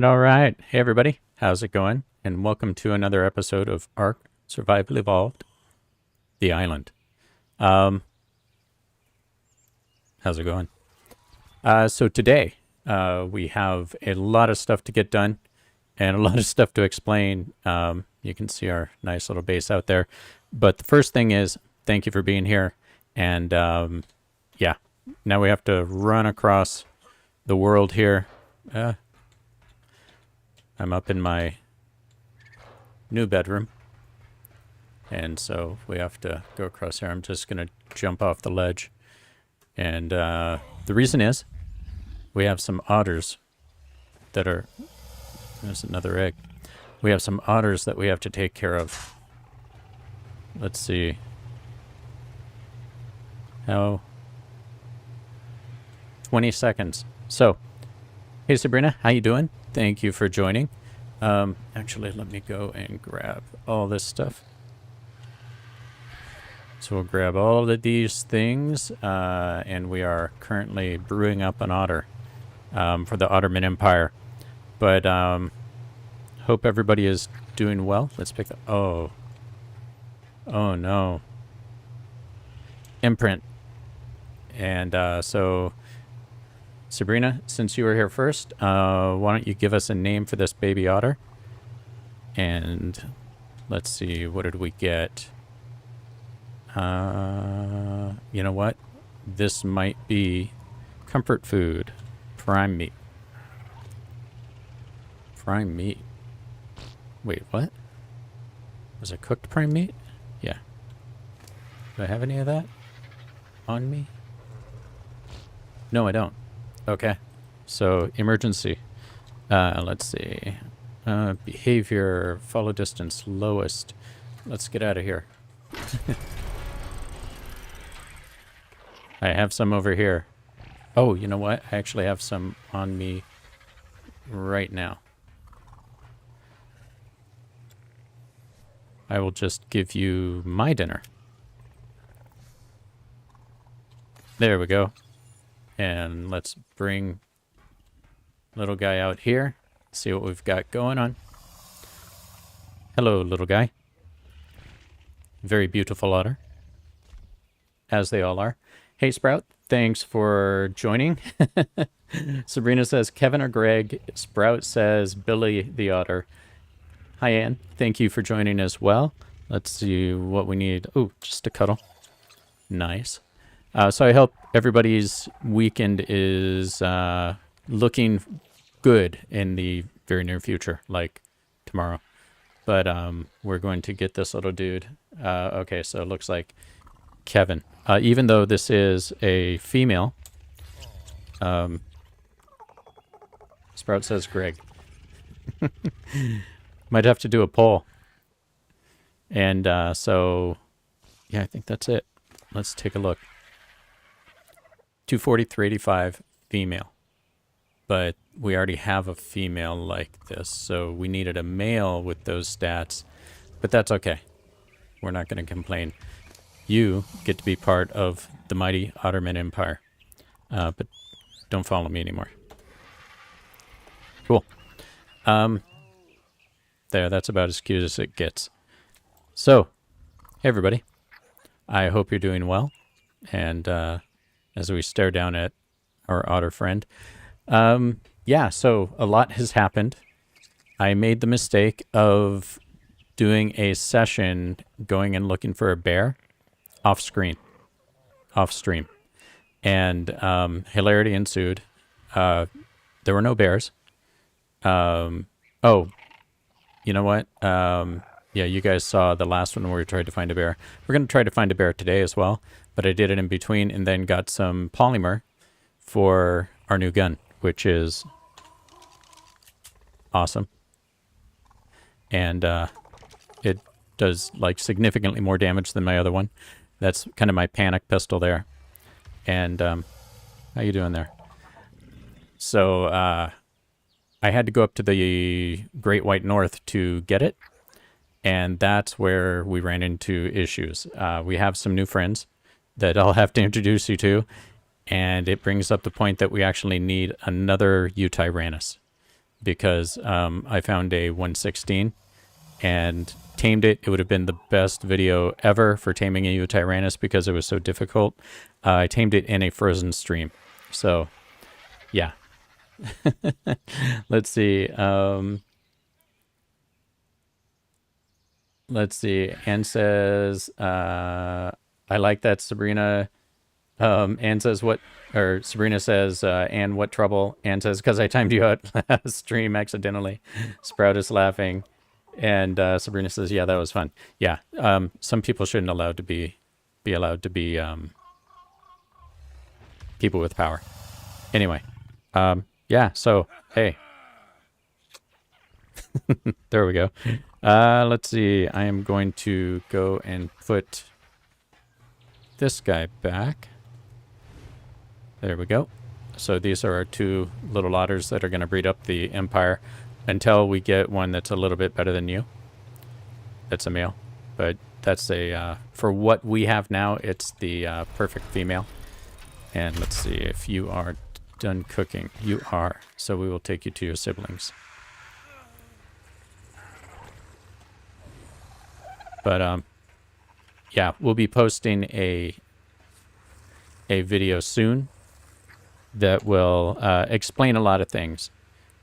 All right. Hey, everybody. How's it going? And welcome to another episode of ARK Survival Evolved, The Island. How's it going? So today, we have a lot of stuff to get done and a lot of stuff to explain. You can see our nice little base out there. But the first thing is, thank you for being here. And yeah, now we have to run across the world here. I'm up in my new bedroom, and so we have to go across here. I'm just going to jump off the ledge, and the reason is we have some otters that are... There's another egg. We have some otters that we have to take care of. Let's see. How... 20 seconds. So, hey Sabrina, how you doing? Thank you for joining. Actually, let me go and grab all this stuff. So we'll grab all of these things, and we are currently brewing up an otter for the Ottoman Empire. But hope everybody is doing well. Let's pick the... Oh no. Imprint. And so... Sabrina, since you were here first, why don't you give us a name for this baby otter? And let's see, what did we get? You know what? This might be comfort food. Prime meat. Prime meat. Wait, what? Was it cooked prime meat? Yeah. Do I have any of that on me? No, I don't. Okay, so emergency. Let's see. Behavior, follow distance, lowest. Let's get out of here. I have some over here. Oh, you know what? I actually have some on me right now. I will just give you my dinner. There we go. And let's bring little guy out here. See what we've got going on. Hello, little guy. Very beautiful otter. As they all are. Hey, Sprout. Thanks for joining. Sabrina says Kevin or Greg. Sprout says Billy the otter. Hi, Ann. Thank you for joining as well. Let's see what we need. Oh, just a cuddle. Nice. So I hope everybody's weekend is looking good in the very near future, like tomorrow. But we're going to get this little dude. Okay, so it looks like Kevin. Even though this is a female, Sprout says Greg. Might have to do a poll. And so, yeah, I think that's it. Let's take a look. 240, 385, female. But we already have a female like this, so we needed a male with those stats. But that's okay. We're not going to complain. You get to be part of the mighty Ottoman Empire. But don't follow me anymore. Cool. There, that's about as cute as it gets. So, hey everybody. I hope you're doing well. And as we stare down at our otter friend. Yeah, so a lot has happened. I made the mistake of doing a session going and looking for a bear off stream. And hilarity ensued. There were no bears. Oh, you know what? Yeah, you guys saw the last one where we tried to find a bear. We're going to try to find a bear today as well, but I did it in between and then got some polymer for our new gun, which is awesome. And it does like significantly more damage than my other one. That's kind of my panic pistol there. And how you doing there? So I had to go up to the Great White North to get it. And that's where we ran into issues. We have some new friends that I'll have to introduce you to. And it brings up the point that we actually need another Yutyrannus. Because I found a 116 and tamed it. It would have been the best video ever for taming a Yutyrannus because it was so difficult. I tamed it in a frozen stream. So, yeah. Let's see. Let's see. Anne says, I like that Sabrina. Anne says, what, or Sabrina says, Anne, what trouble? Anne says, because I timed you out last stream accidentally. Sprout is laughing. And Sabrina says, yeah, that was fun. Yeah. Some people shouldn't allowed to be allowed to be people with power. Anyway. Yeah, so, hey. There we go. Let's see. I am going to go and put this guy back. There we go. So these are our two little otters that are going to breed up the empire until we get one that's a little bit better than you. That's a male. But that's a, for what we have now, it's the perfect female. And let's see if you are done cooking. You are. So we will take you to your siblings. But yeah, we'll be posting a video soon that will explain a lot of things.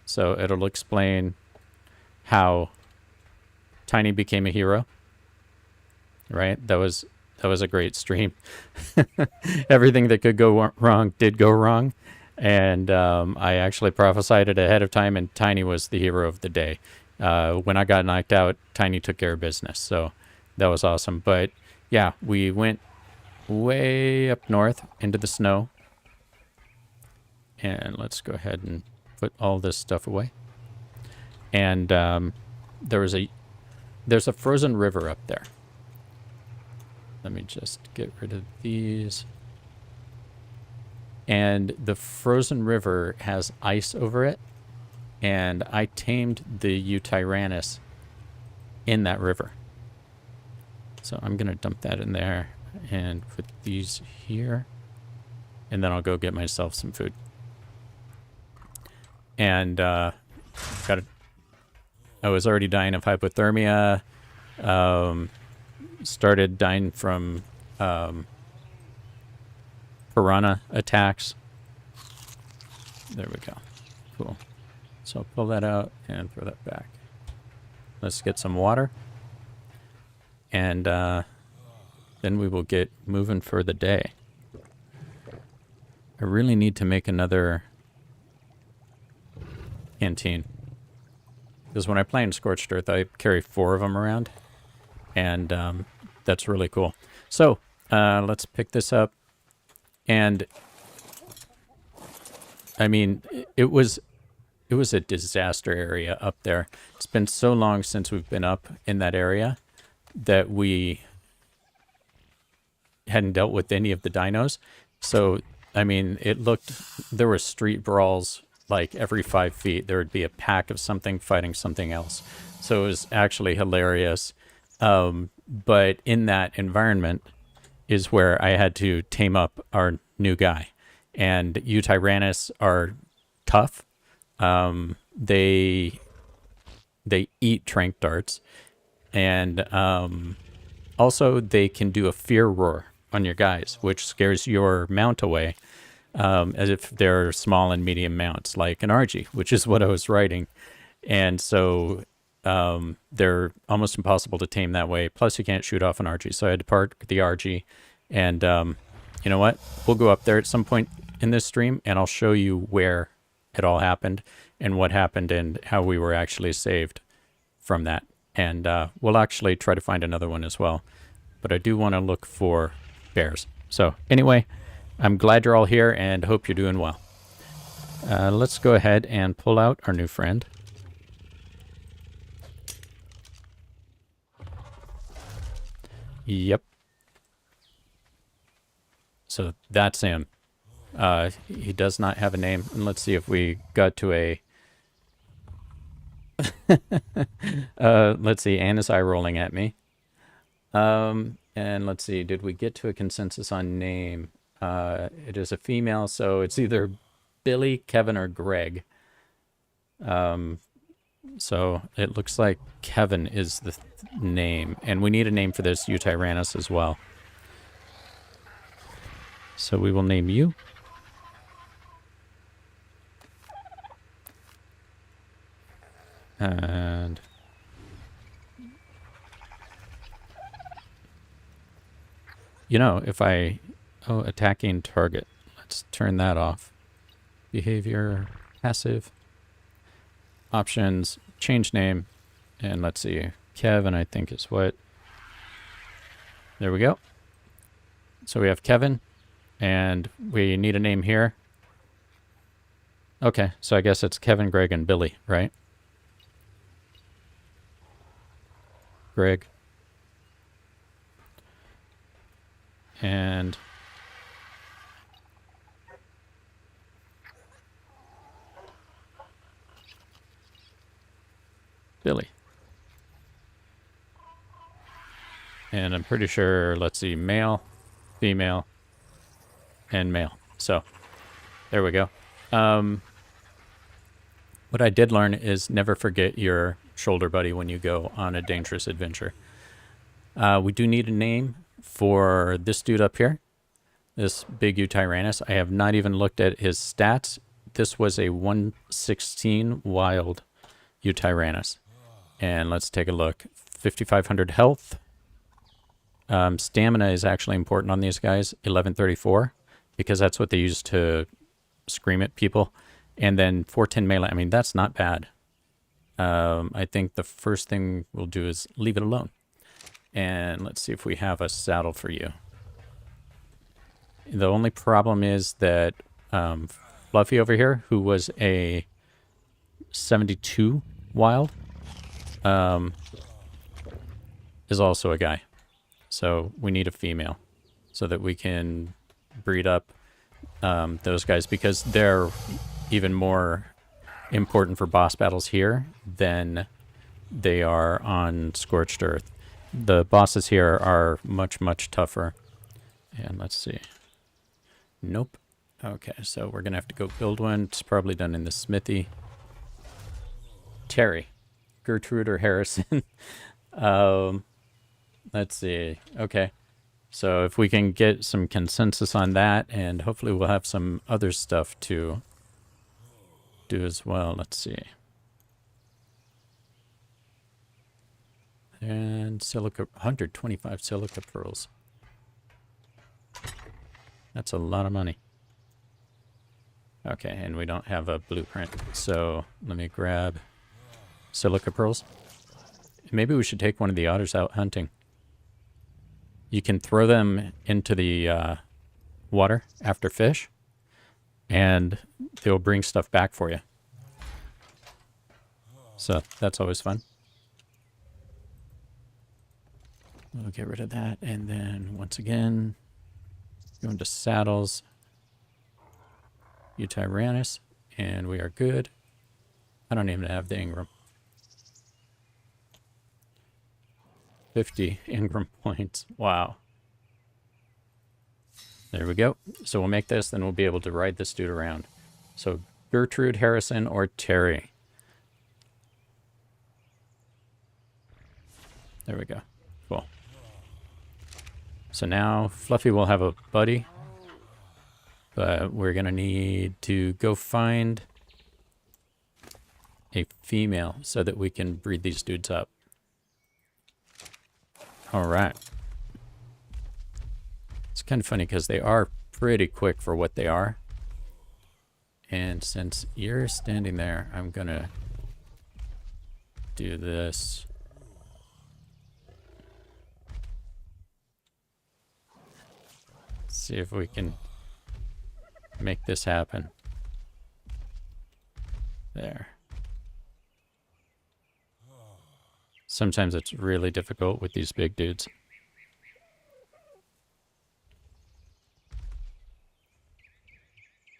So it'll explain how Tiny became a hero. Right? That was a great stream. Everything that could go wrong did go wrong. And I actually prophesied it ahead of time, and Tiny was the hero of the day. When I got knocked out, Tiny took care of business. So that was awesome. But yeah, we went way up north into the snow. And let's go ahead and put all this stuff away. And there's a frozen river up there. Let me just get rid of these. And the frozen river has ice over it. And I tamed the Yutyrannus in that river. So I'm going to dump that in there and put these here. And then I'll go get myself some food. And I was already dying of hypothermia. Started dying from piranha attacks. There we go. Cool. So I'll pull that out and throw that back. Let's get some water. And then we will get moving for the day. I really need to make another canteen. Because when I play in Scorched Earth, I carry 4 of them around. And that's really cool. So let's pick this up. And I mean, it was a disaster area up there. It's been so long since we've been up in that area that we hadn't dealt with any of the dinos. So I mean, there were street brawls like every 5 feet. There would be a pack of something fighting something else. So it was actually hilarious. But in that environment is where I had to tame up our new guy. And Yutyrannus are tough. They eat trank darts. And also they can do a fear roar on your guys, which scares your mount away, as if they're small and medium mounts, like an RG, which is what I was writing. And so they're almost impossible to tame that way. Plus, you can't shoot off an RG. So I had to park the RG. And you know what? We'll go up there at some point in this stream, and I'll show you where it all happened and what happened and how we were actually saved from that. And we'll actually try to find another one as well. But I do want to look for bears. So anyway, I'm glad you're all here and hope you're doing well. Let's go ahead and pull out our new friend. Yep. So that's him. He does not have a name. And let's see if we got to a... let's see, Anna's eye rolling at me. And let's see, did we get to a consensus on name? It is a female, so it's either Billy, Kevin, or Greg. So it looks like Kevin is the name, and we need a name for this Yutyrannus as well. So we will name you. And you know, if I... Oh, attacking target. Let's turn that off. Behavior, passive. Options, change name. And let's see. Kevin, I think is what... There we go. So we have Kevin. And we need a name here. Okay, so I guess it's Kevin, Greg, and Billy, right? Greg. And Billy. And I'm pretty sure, let's see, male, female, and male. So there we go. What I did learn is never forget your shoulder buddy when you go on a dangerous adventure. We do need a name for this dude up here, this big Yutyrannus. I have not even looked at his stats. This was a 116 wild Yutyrannus. And let's take a look. 5,500 health. Stamina is actually important on these guys. 1134, because that's what they use to scream at people. And then 410 melee. I mean, that's not bad. I think the first thing we'll do is leave it alone. And let's see if we have a saddle for you. The only problem is that Fluffy over here, who was a 72 wild, is also a guy. So we need a female so that we can breed up those guys, because they're even more important for boss battles here than they are on Scorched Earth. The bosses here are much, much tougher. And let's see. Nope. Okay, so we're going to have to go build one. It's probably done in the smithy. Terry. Gertrude or Harrison. Let's see. Okay. So if we can get some consensus on that, and hopefully we'll have some other stuff to do as well. Let's see. And silica, 125 silica pearls. That's a lot of money. Okay, and we don't have a blueprint. So let me grab silica pearls. Maybe we should take one of the otters out hunting. You can throw them into the water after fish, and they'll bring stuff back for you. So that's always fun. We'll get rid of that, and then once again, go into saddles. Yutyrannus, and we are good. I don't even have the Ingram. 50 Ingram points. Wow. There we go. So we'll make this, then we'll be able to ride this dude around. So Gertrude, Harrison, or Terry. There we go. Cool. So now Fluffy will have a buddy. But we're going to need to go find a female so that we can breed these dudes up. All right. It's kind of funny because they are pretty quick for what they are. And since you're standing there, I'm going to do this. See if we can make this happen. There. Sometimes it's really difficult with these big dudes.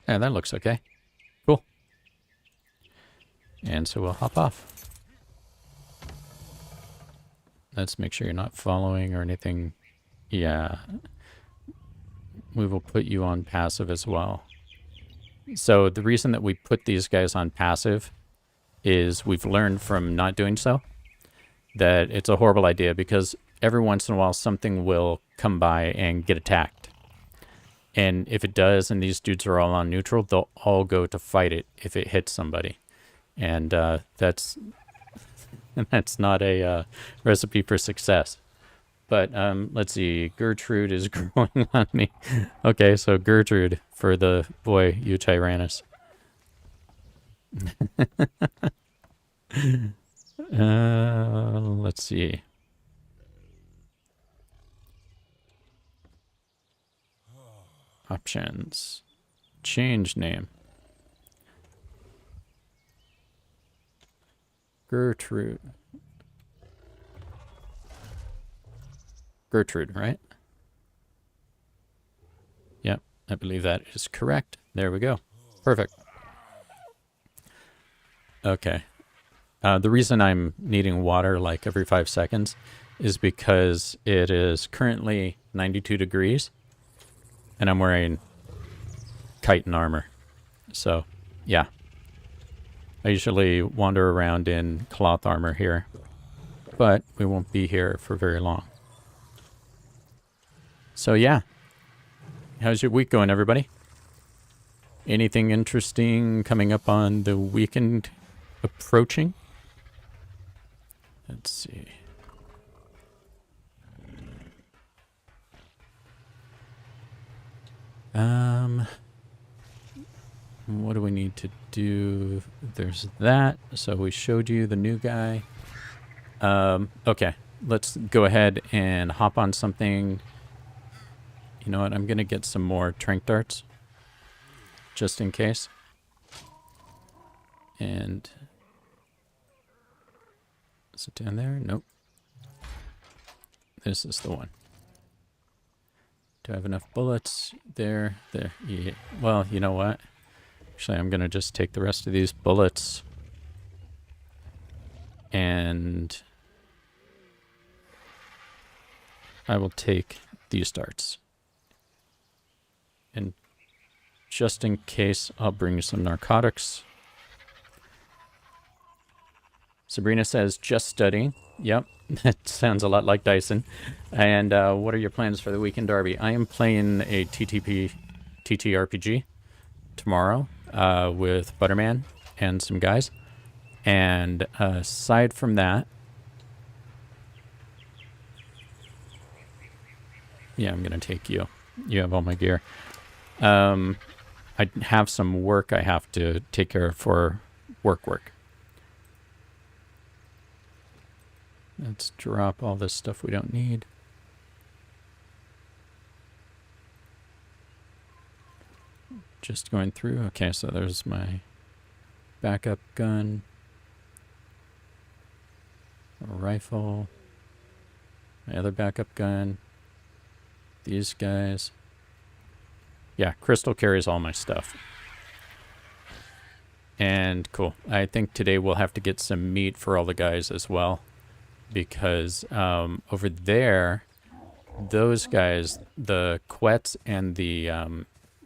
Yeah, that looks okay. Cool. And so we'll hop off. Let's make sure you're not following or anything. Yeah. We will put you on passive as well. So the reason that we put these guys on passive is we've learned from not doing so that it's a horrible idea, because every once in a while something will come by and get attacked. And if it does, and these dudes are all on neutral, they'll all go to fight it if it hits somebody. And that's not a recipe for success. But let's see, Gertrude is growing on me. Okay, so Gertrude for the boy Yutyrannus. Let's see. Options. Change name. Gertrude. Gertrude, right? Yep, I believe that is correct. There we go. Perfect. Okay. The reason I'm needing water like every 5 seconds is because it is currently 92 degrees and I'm wearing chitin armor. So, yeah. I usually wander around in cloth armor here, but we won't be here for very long. So, yeah. How's your week going, everybody? Anything interesting coming up on the weekend approaching? Let's see. What do we need to do? There's that. So we showed you the new guy. Okay, let's go ahead and hop on something. You know what? I'm going to get some more trank darts just in case. And is it down there? Nope. This is the one. Do I have enough bullets? There. Yeah. Well, you know what? Actually, I'm going to just take the rest of these bullets and I will take these darts. And just in case, I'll bring you some narcotics. Sabrina says, just studying. Yep, that sounds a lot like Dyson. And what are your plans for the weekend, Darby? I am playing a TTRPG tomorrow with Butterman and some guys. And aside from that, yeah, I'm going to take you. You have all my gear. I have some work I have to take care of for work. Let's drop all this stuff we don't need. Just going through. Okay, so there's my backup gun. A rifle. My other backup gun. These guys. Yeah, Crystal carries all my stuff. And cool. I think today we'll have to get some meat for all the guys as well. Because over there, those guys, the Quets and the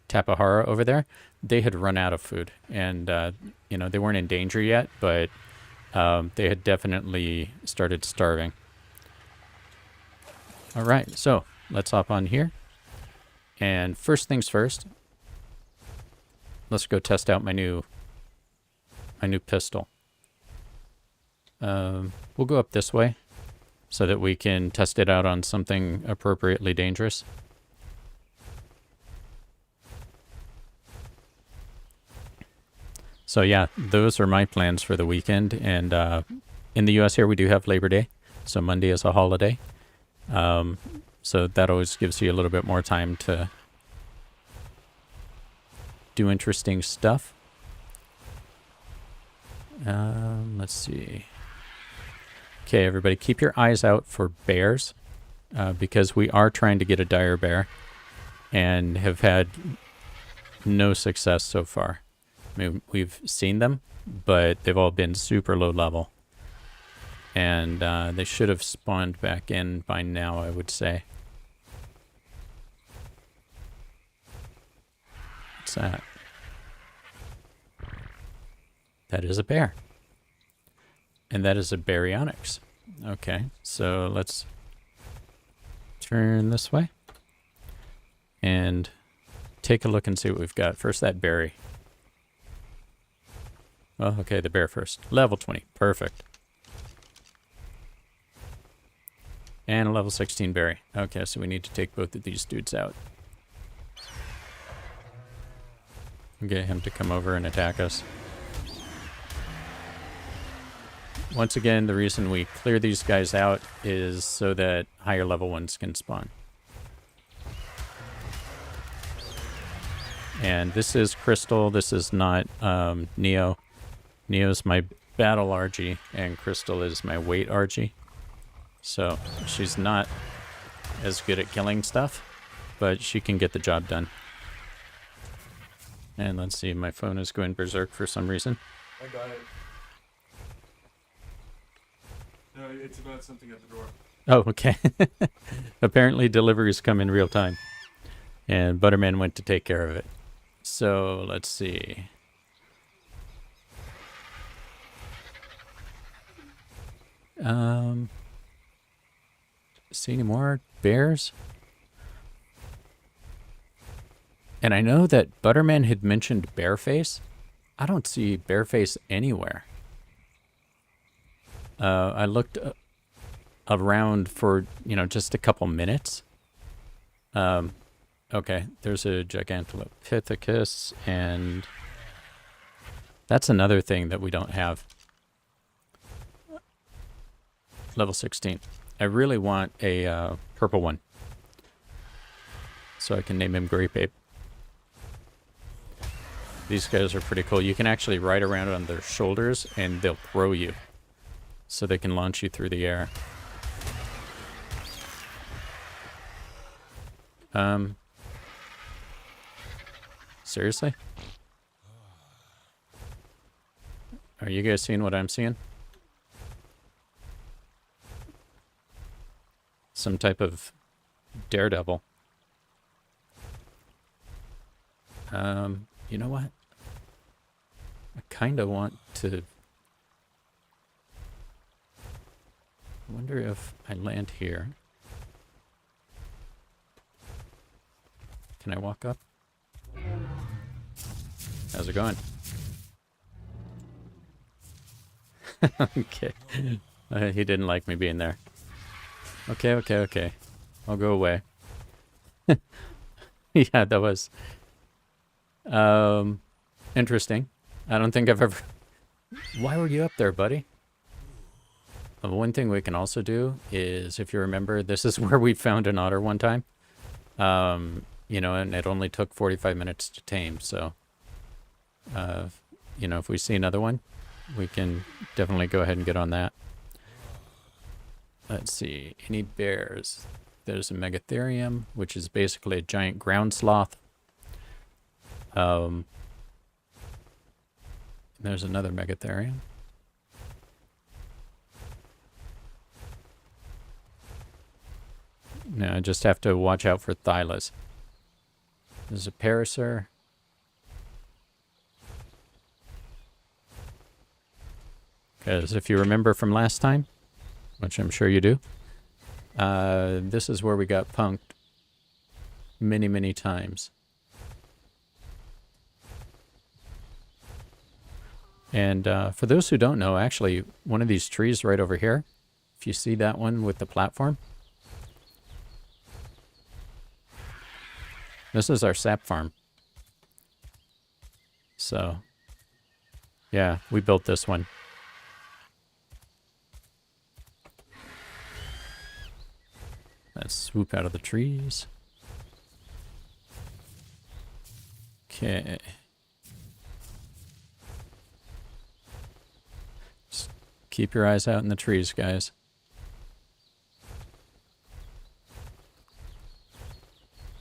Tapahara over there, they had run out of food. And, you know, they weren't in danger yet, but they had definitely started starving. All right, so let's hop on here. And first things first, let's go test out my new pistol. We'll go up this way so that we can test it out on something appropriately dangerous. So yeah, those are my plans for the weekend. And in the US here, we do have Labor Day. So Monday is a holiday. So that always gives you a little bit more time to do interesting stuff. Let's see. Okay, everybody, keep your eyes out for bears because we are trying to get a Direbear and have had no success so far. I mean, we've seen them, but they've all been super low level. And they should have spawned back in by now, I would say. What's that? That is a bear. And that is a baryonyx. Okay, so let's turn this way. And take a look and see what we've got. First, that berry. Oh, okay, the bear first. Level 20. Perfect. And a level 16 berry. Okay, so we need to take both of these dudes out. Get him to come over and attack us. Once again, the reason we clear these guys out is so that higher level ones can spawn. And this is Crystal. This is not Neo. Neo's my battle Argy, and Crystal is my weight Argy. So she's not as good at killing stuff, but she can get the job done. And let's see, my phone is going berserk for some reason. I got it. No, it's about something at the door. Oh, okay. Apparently deliveries come in real time. And Butterman went to take care of it. So, let's see. See any more bears? And I know that Butterman had mentioned Bearface. I don't see Bearface anywhere. I looked around for, you know, just a couple minutes. Okay, there's a Gigantolopithecus, and that's another thing that we don't have. Level 16. I really want a purple one, so I can name him Grape Ape. These guys are pretty cool. You can actually ride around on their shoulders, and they'll throw you, so they can launch you through the air. Seriously? Are you guys seeing what I'm seeing? Some type of Daredevil. You know what? I kind of want to... I wonder if I land here. Can I walk up? How's it going? Okay. He didn't like me being there. Okay. I'll go away. Yeah, that was interesting. I don't think I've ever... Why were you up there, buddy? One thing we can also do is, if you remember, this is where we found an otter one time. You know, and it only took 45 minutes to tame, so... you know, if we see another one, we can definitely go ahead and get on that. Let's see, any bears? There's a Megatherium, which is basically a giant ground sloth. There's another Megatherium. Now I just have to watch out for Thylas. There's a Parasaur. Because if you remember from last time, which I'm sure you do, this is where we got punked many, many times. And for those who don't know, actually, one of these trees right over here, if you see that one with the platform, this is our sap farm. So, yeah, we built this one. Let's swoop out of the trees. Okay. Just keep your eyes out in the trees, guys.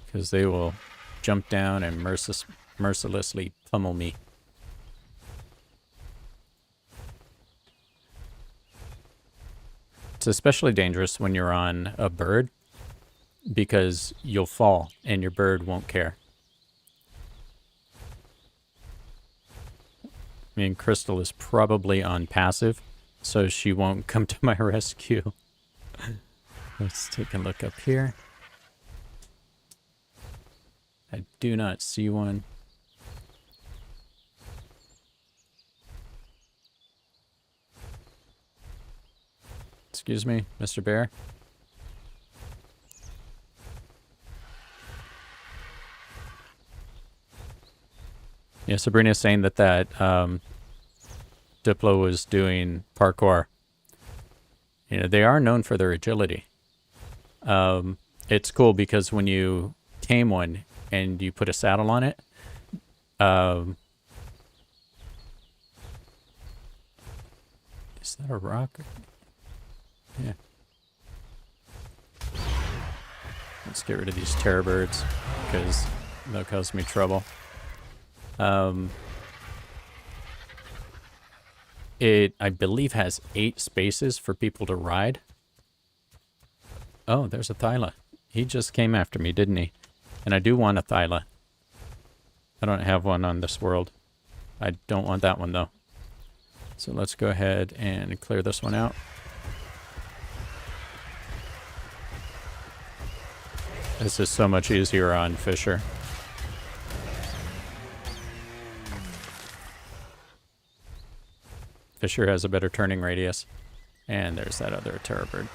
Because they will jump down and mercilessly pummel me. It's especially dangerous when you're on a bird, because you'll fall and your bird won't care. I mean, Crystal is probably on passive, so she won't come to my rescue. Let's take a look up here. I do not see one. Excuse me, Mr. Bear. Yeah, Sabrina's saying that Diplo was doing parkour. You know, they are known for their agility. It's cool because when you tame one and you put a saddle on it, is that a rock? Yeah. Let's get rid of these terror birds because they'll cause me trouble. It, I believe, has 8 spaces for people to ride. Oh, there's a Thyla. He just came after me, didn't he? And I do want a Thyla. I don't have one on this world. I don't want that one, though. So let's go ahead and clear this one out. This is so much easier on Fisher. Fisher has a better turning radius. And there's that other terror bird.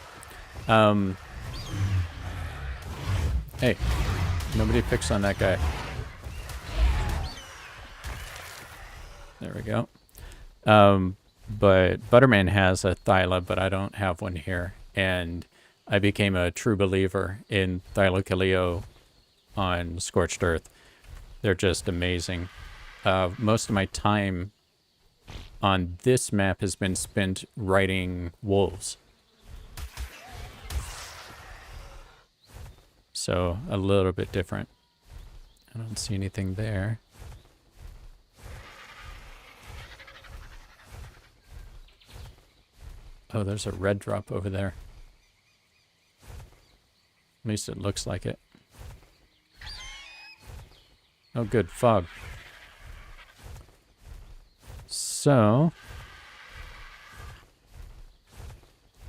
Hey, nobody picks on that guy. There we go. But Butterman has a Thyla, but I don't have one here. And I became a true believer in Thylacileo on Scorched Earth. They're just amazing. Most of my time on this map has been spent riding wolves. So a little bit different. I don't see anything there. Oh, there's a red drop over there. At least it looks like it. Oh, good. Fog. So,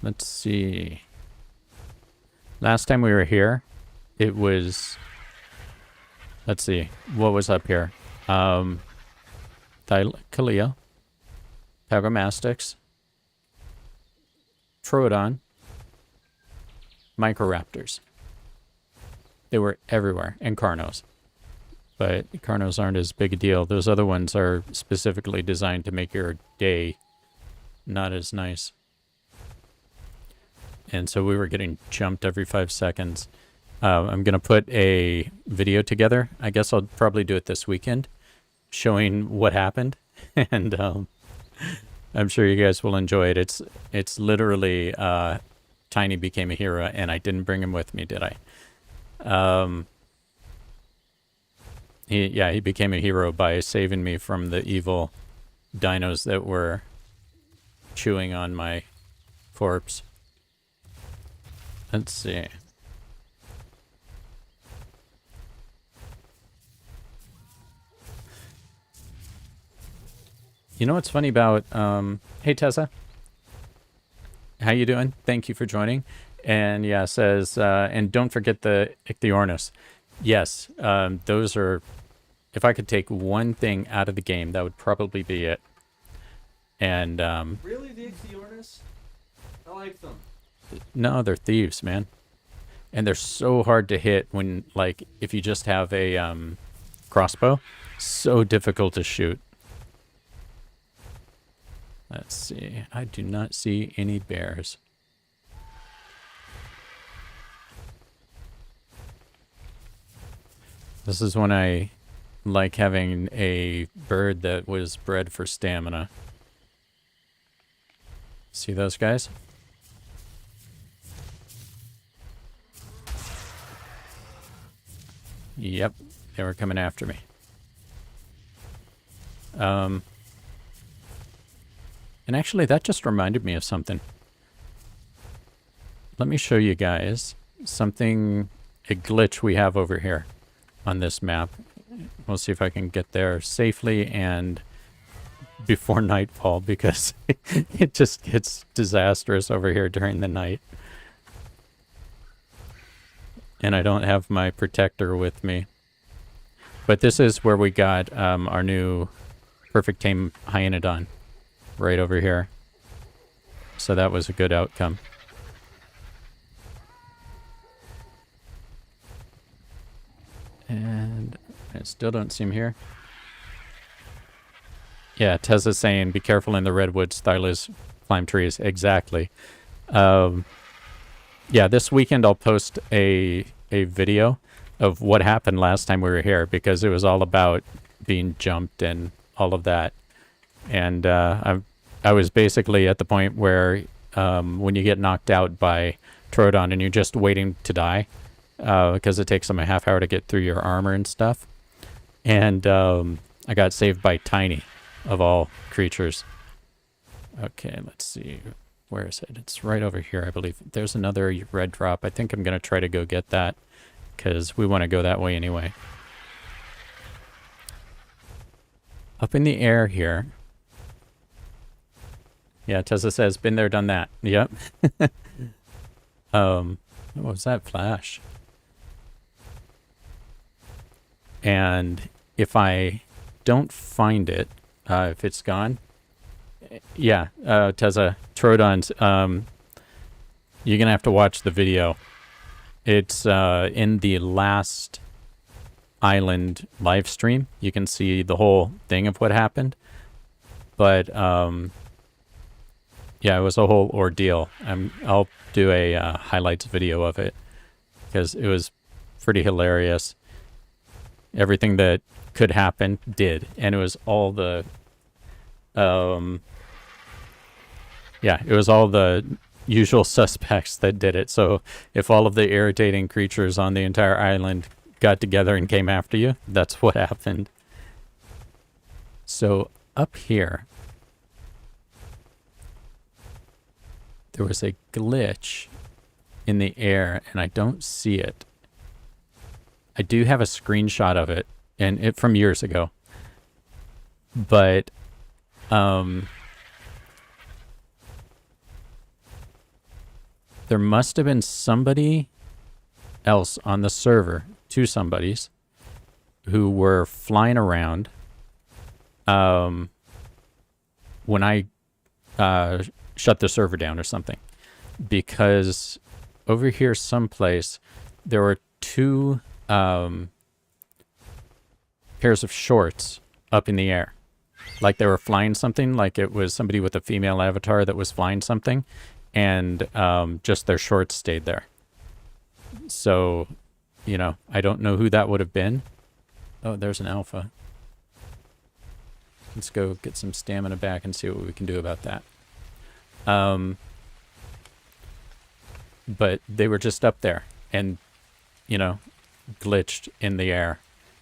let's see. Last time we were here, it was... Let's see. What was up here? Thylacileo, Pagomastix, Troodon, Microraptors. They were everywhere, and Carnos. But Carnos aren't as big a deal. Those other ones are specifically designed to make your day not as nice. And so we were getting jumped every 5 seconds. I'm going to put a video together. I guess I'll probably do it this weekend, showing what happened. And I'm sure you guys will enjoy it. It's literally Tiny became a hero, and I didn't bring him with me, did I? He became a hero by saving me from the evil dinos that were chewing on my corpse. Let's see. You know what's funny about, hey Tessa, how you doing? Thank you for joining. And yeah, says, and don't forget the Yutyrannus. Yes, those are, if I could take one thing out of the game, that would probably be it. And, Really, the Yutyrannus? I like them. no, they're thieves, man. And they're so hard to hit when, like, if you just have a, crossbow, so difficult to shoot. Let's see. I do not see any bears. This is when I like having a bird that was bred for stamina. See those guys? Yep, they were coming after me. And actually, that just reminded me of something. Let me show you guys something, a glitch we have over here on this map. We'll see if I can get there safely and before nightfall, because it just gets disastrous over here during the night. And I don't have my protector with me. But this is where we got our new perfect tame hyenodon. Right over here. So that was a good outcome. And I still don't see him here. Yeah, Tessa's saying, be careful in the redwoods, Thyla's climb trees. Exactly. Yeah, this weekend I'll post a video of what happened last time we were here, because it was all about being jumped and all of that. And I was basically at the point where when you get knocked out by Troodon and you're just waiting to die, because it takes them a half hour to get through your armor and stuff. And I got saved by Tiny, of all creatures. Okay, let's see. Where is it? It's right over here, I believe. There's another red drop. I think I'm going to try to go get that, because we want to go that way anyway. Up in the air here. Yeah, Tessa says, been there, done that. Yep. What was that flash? And if I don't find it, if it's gone, yeah, Tessa, Troodons, you're going to have to watch the video. It's in the last island live stream. You can see the whole thing of what happened. But, yeah, it was a whole ordeal. I'll do a highlights video of it, because it was pretty hilarious. Everything that could happen did, and it was all the, yeah, it was all the usual suspects that did it. So if all of the irritating creatures on the entire island got together and came after you, that's what happened. So up here, there was a glitch in the air, and I don't see it. I do have a screenshot of it, and it from years ago. But there must have been somebody else on the server, two somebodies, who were flying around when I shut the server down or something. Because over here someplace, there were two pairs of shorts up in the air. Like they were flying something, like it was somebody with a female avatar that was flying something, and just their shorts stayed there. So, you know, I don't know who that would have been. Oh, there's an alpha. Let's go get some stamina back and see what we can do about that. But they were just up there and, you know, glitched in the air.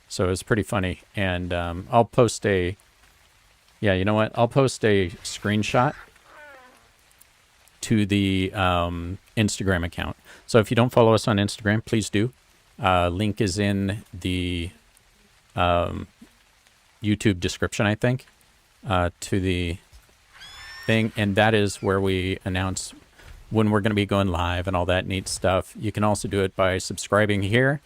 So it was pretty funny. And I'll post a Yeah, you know what? I'll post a screenshot to the Instagram account. So if you don't follow us on Instagram, please do. Link is in the YouTube description, I think, to the thing. And that is where we announce when we're going to be going live and all that neat stuff. You can also do it by subscribing here.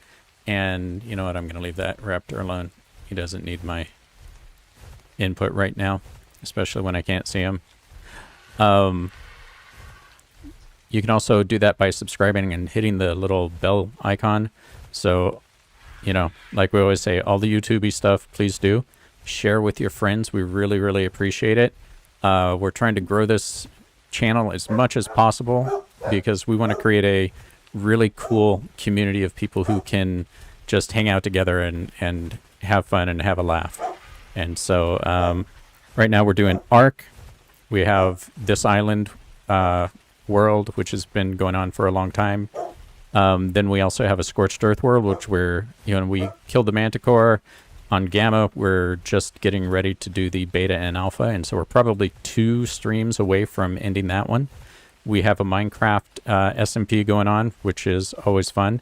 And you know what? I'm going to leave that raptor alone. He doesn't need my input right now, especially when I can't see him. You can also do that by subscribing and hitting the little bell icon. So, you know, like we always say, all the YouTubey stuff, please do. Share with your friends. We really, really appreciate it. We're trying to grow this channel as much as possible because we want to create a really cool community of people who can just hang out together and have fun and have a laugh. And so right now we're doing ARK. We have this island world, which has been going on for a long time. Then we also have a Scorched Earth world, which we killed the Manticore. On Gamma, we're just getting ready to do the beta and alpha, and so we're probably 2 streams away from ending that one. We have a Minecraft SMP going on, which is always fun.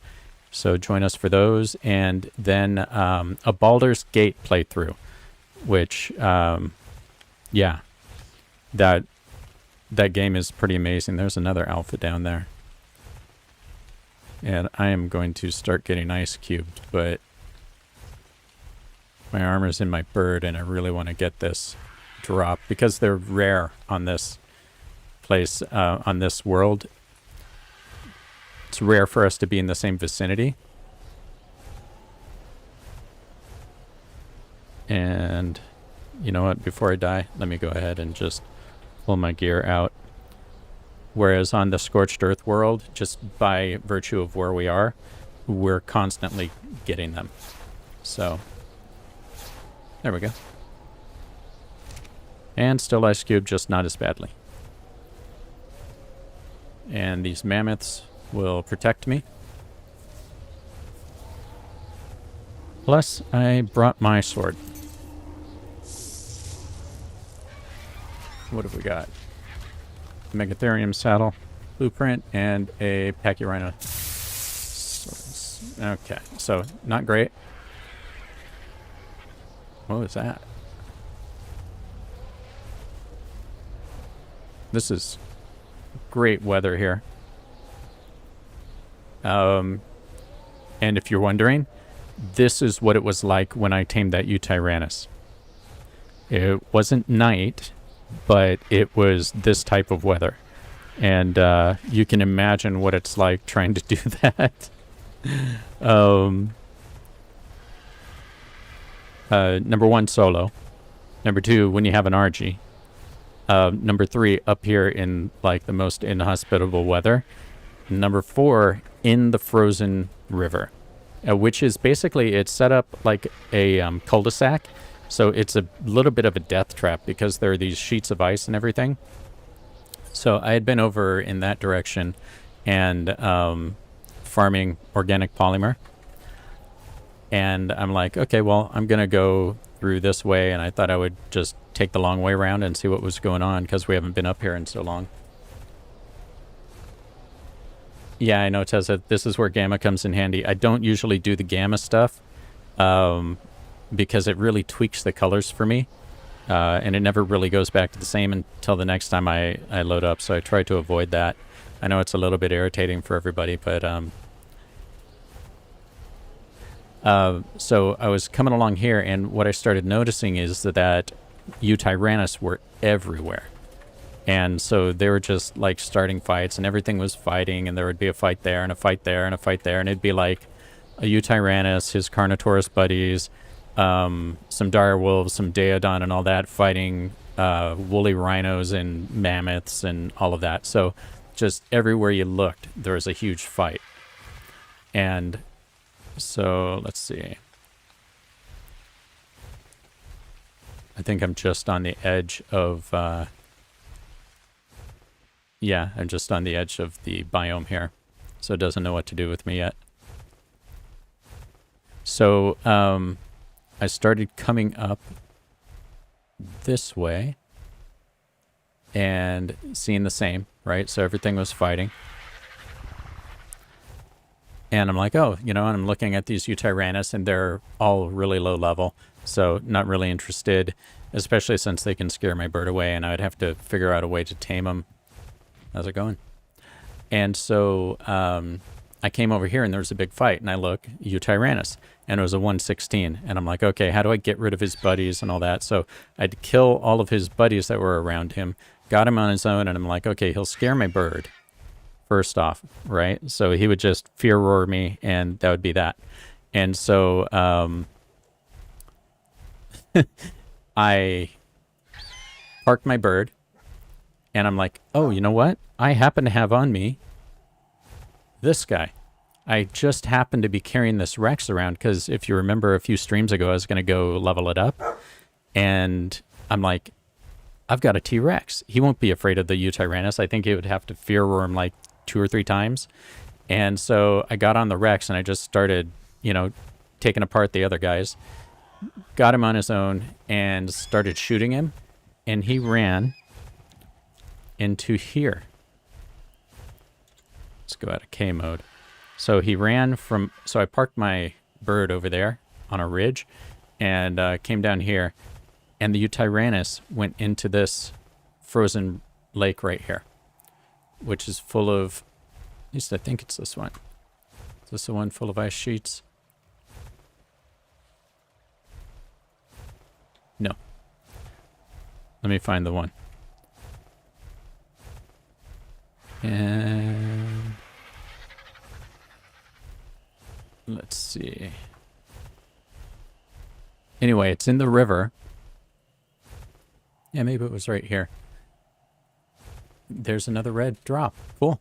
So join us for those. And then a Baldur's Gate playthrough, which, yeah, that game is pretty amazing. There's another alpha down there. And I am going to start getting ice cubed, but my armor's in my bird, and I really want to get this drop because they're rare on this place, on this world. It's rare for us to be in the same vicinity. And you know what? Before I die, let me go ahead and just pull my gear out. Whereas on the Scorched Earth world, just by virtue of where we are, we're constantly getting them. So there we go. And still ice cube, just not as badly. And these mammoths will protect me. Plus, I brought my sword. What have we got? Megatherium saddle, blueprint, and a Pachyrhino. Okay, so not great. What was that? This is great weather here. And if you're wondering, this is what it was like when I tamed that Yutyrannus. It wasn't night, but it was this type of weather. And you can imagine what it's like trying to do that. Number 1, solo. Number 2, when you have an RG. Number 3, up here in like the most inhospitable weather. Number 4, in the frozen river, which is basically, it's set up like a cul-de-sac. So it's a little bit of a death trap because there are these sheets of ice and everything. So I had been over in that direction and farming organic polymer. And I'm like, okay, well, I'm going to go through this way. And I thought I would just take the long way around and see what was going on because we haven't been up here in so long. Yeah, I know, Tessa, this is where Gamma comes in handy. I don't usually do the Gamma stuff because it really tweaks the colors for me. And it never really goes back to the same until the next time I load up. So I try to avoid that. I know it's a little bit irritating for everybody, but so I was coming along here, and what I started noticing is that Yutyrannus were everywhere. And so they were just like starting fights, and everything was fighting, and there would be a fight there, and a fight there, and a fight there, and it'd be like a Yutyrannus, his Carnotaurus buddies, some dire wolves, some Daeodon, and all that fighting woolly rhinos and mammoths and all of that. So just everywhere you looked, there was a huge fight. And so let's see. I think I'm just on the edge of yeah, I'm just on the edge of the biome here, so it doesn't know what to do with me yet. So I started coming up this way and seeing the same, right? So everything was fighting. And I'm like, oh, you know, and I'm looking at these Yutyrannus, and they're all really low level. So not really interested, especially since they can scare my bird away, and I'd have to figure out a way to tame them. How's it going? And so I came over here, and there was a big fight, and I look, Yutyrannus, and it was a 116. And I'm like, okay, how do I get rid of his buddies and all that? So I had to kill all of his buddies that were around him, got him on his own, and I'm like, okay, he'll scare my bird. First off, right? So he would just fear roar me, and that would be that. And so I parked my bird, and I'm like, oh, you know what? I happen to have on me this guy. I just happened to be carrying this Rex around because if you remember a few streams ago, I was going to go level it up. And I'm like, I've got a T-Rex. He won't be afraid of the Yutyrannus. I think he would have to fear roar him like 2 or 3 times. And so I got on the Rex and I just started, you know, taking apart the other guys. Got him on his own and started shooting him. And he ran into here. Let's go out of K mode. So he ran from, so I parked my bird over there on a ridge and came down here. And the Yutyrannus went into this frozen lake right here, which is full of, at least I think it's this one. Is this the one full of ice sheets? No. Let me find the one. And let's see. Anyway, it's in the river. Yeah, maybe it was right here. There's another red drop. Cool.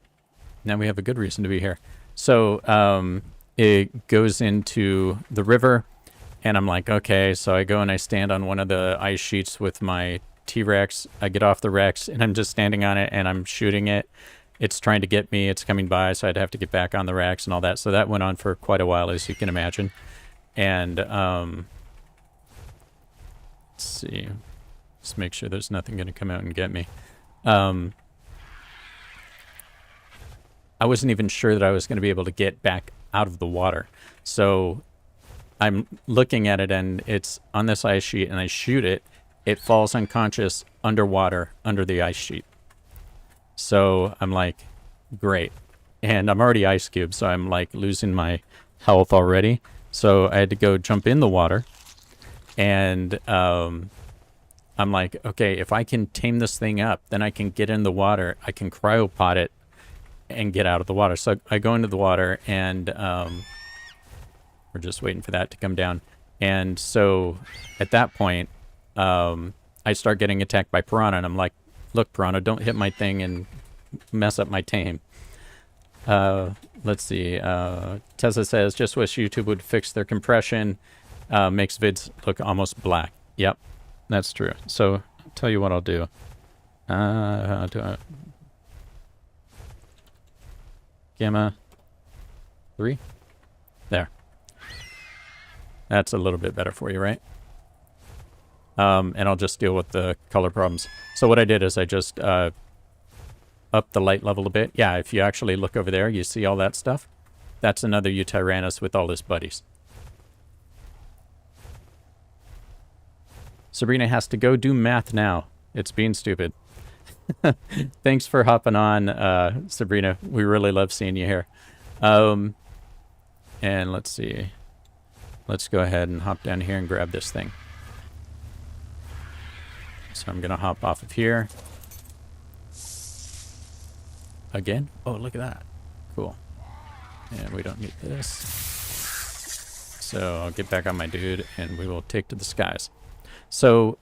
Now we have a good reason to be here. So it goes into the river, and I'm like, okay. So I go and I stand on one of the ice sheets with my T-Rex. I get off the Rex, and I'm just standing on it, and I'm shooting it. It's trying to get me. It's coming by, so I'd have to get back on the Rex and all that. So that went on for quite a while, as you can imagine. And let's see. Just make sure there's nothing going to come out and get me. I wasn't even sure that I was going to be able to get back out of the water. So I'm looking at it, and it's on this ice sheet, and I shoot it. It falls unconscious underwater under the ice sheet. So I'm like, great. And I'm already ice cubed, so I'm like losing my health already. So I had to go jump in the water. And I'm like, okay, if I can tame this thing up, then I can get in the water. I can cryopod it and get out of the water. So I go into the water, and we're just waiting for that to come down. And so at that point, I start getting attacked by piranha, and I'm like, look, piranha, don't hit my thing and mess up my tame. Let's see. Tessa says, just wish YouTube would fix their compression. Makes vids look almost black. Yep, that's true. So I'll tell you what I'll do. Gamma 3. There. That's a little bit better for you, right? And I'll just deal with the color problems. So what I did is I just upped the light level a bit. Yeah, if you actually look over there, you see all that stuff? That's another Yutyrannus with all his buddies. Sabrina has to go do math now. It's being stupid. Thanks for hopping on, Sabrina. We really love seeing you here. And let's see. Let's go ahead and hop down here and grab this thing. So I'm going to hop off of here. Again? Oh, look at that. Cool. And we don't need this. So I'll get back on my dude, and we will take to the skies. So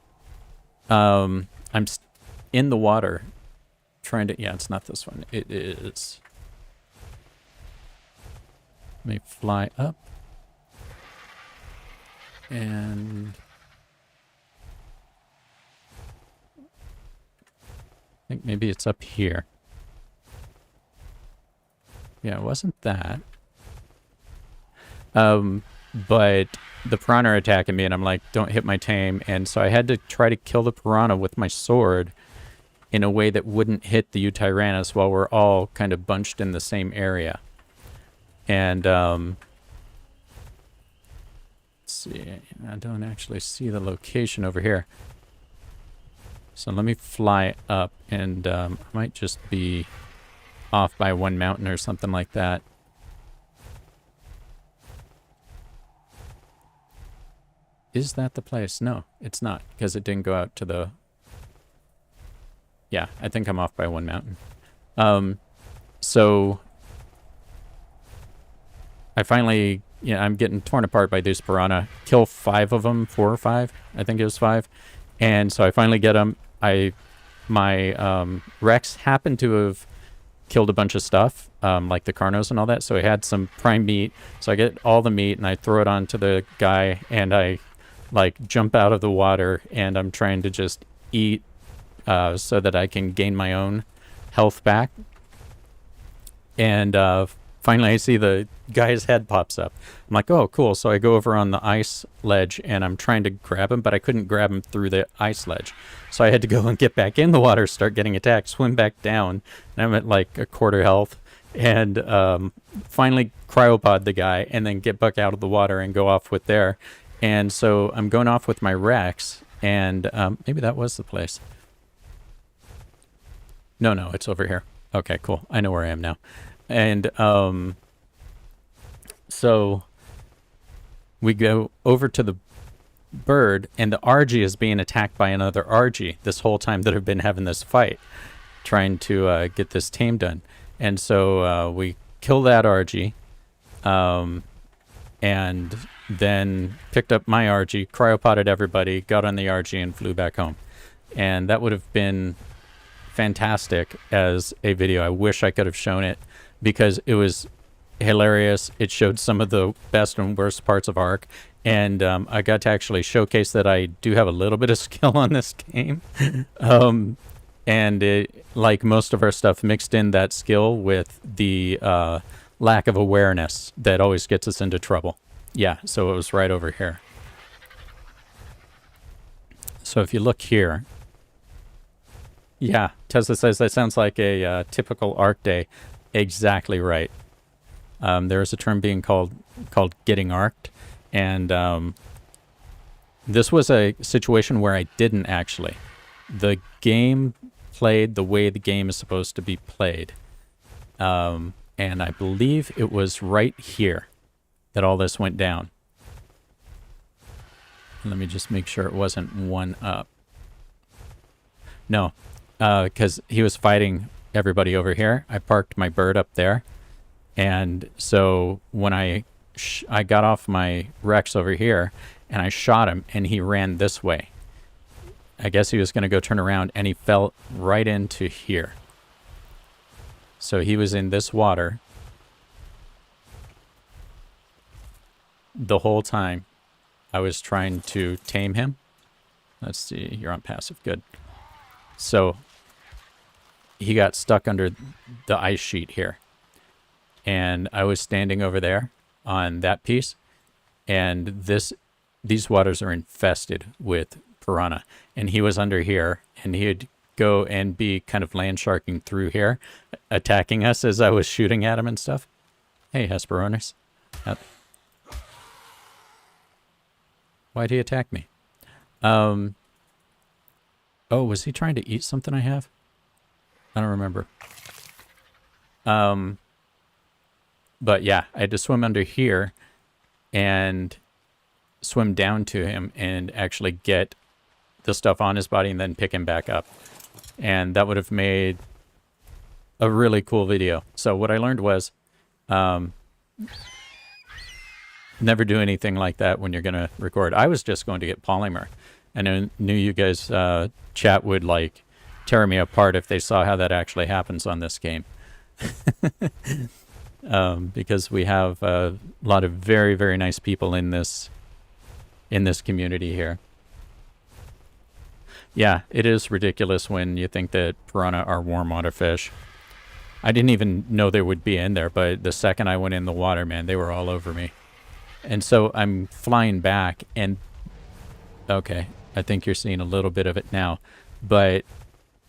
I'm in the water trying to... Yeah, it's not this one. It is... Let me fly up. And... I think maybe it's up here. Yeah, it wasn't that. but the piranha are attacking me, and I'm like, don't hit my tame. And so I had to try to kill the piranha with my sword in a way that wouldn't hit the Yutyrannus while we're all kind of bunched in the same area. And let's see, I don't actually see the location over here. So let me fly up, and I might just be off by one mountain or something like that. Is that the place? No, it's not, because it didn't go out to the... Yeah, I think I'm off by one mountain. So I finally, I'm getting torn apart by these piranha. Kill 5 of them, 4 or 5. I think it was 5. And so I finally get them. My Rex happened to have killed a bunch of stuff, like the Carnos and all that. So I had some prime meat. So I get all the meat and I throw it onto the guy, and I like jump out of the water, and I'm trying to just eat so that I can gain my own health back. And finally I see the guy's head pops up. I'm like, oh, cool. So I go over on the ice ledge, and I'm trying to grab him, but I couldn't grab him through the ice ledge. So I had to go and get back in the water, start getting attacked, swim back down. And I'm at like a quarter health. And finally cryopod the guy, and then get back out of the water and go off with there. And so I'm going off with my Rex, and maybe that was the place. No, it's over here. Okay, cool. I know where I am now. And so we go over to the bird, and the RG is being attacked by another RG this whole time that I've been having this fight, trying to get this tame done. And so we kill that RG, and then picked up my RG, cryopotted everybody, got on the RG, and flew back home. And that would have been fantastic as a video. I wish I could have shown it, because it was hilarious. It showed some of the best and worst parts of ARK, and I got to actually showcase that I do have a little bit of skill on this game. And it, like most of our stuff, mixed in that skill with the lack of awareness that always gets us into trouble. Yeah, so it was right over here. So if you look here, yeah, Tesla says that sounds like a typical ARK day. Exactly right. There is a term being called getting arked, and this was a situation where I didn't actually. The game played the way the game is supposed to be played, and I believe it was right here that all this went down. Let me just make sure it wasn't one up. No, because he was fighting everybody over here. I parked my bird up there, and so when I got off my Rex over here, and I shot him, and he ran this way. I guess he was going to go turn around, and he fell right into here. So he was in this water the whole time I was trying to tame him. Let's see, you're on passive, good. So he got stuck under the ice sheet here, and I was standing over there on that piece, and these waters are infested with piranha, and he was under here, and he'd go and be kind of land sharking through here, attacking us as I was shooting at him and stuff. Hey, Hesperornis. Why'd he attack me? Oh, was he trying to eat something I have? I don't remember. But yeah, I had to swim under here and swim down to him and actually get the stuff on his body and then pick him back up. And that would have made a really cool video. So what I learned was, never do anything like that when you're going to record. I was just going to get polymer, and I knew you guys, chat would like tear me apart if they saw how that actually happens on this game. Because we have a lot of very, very nice people in this community here. Yeah, it is ridiculous when you think that piranha are warm water fish. I didn't even know they would be in there, but the second I went in the water, man, they were all over me. And so I'm flying back, and okay, I think you're seeing a little bit of it now, but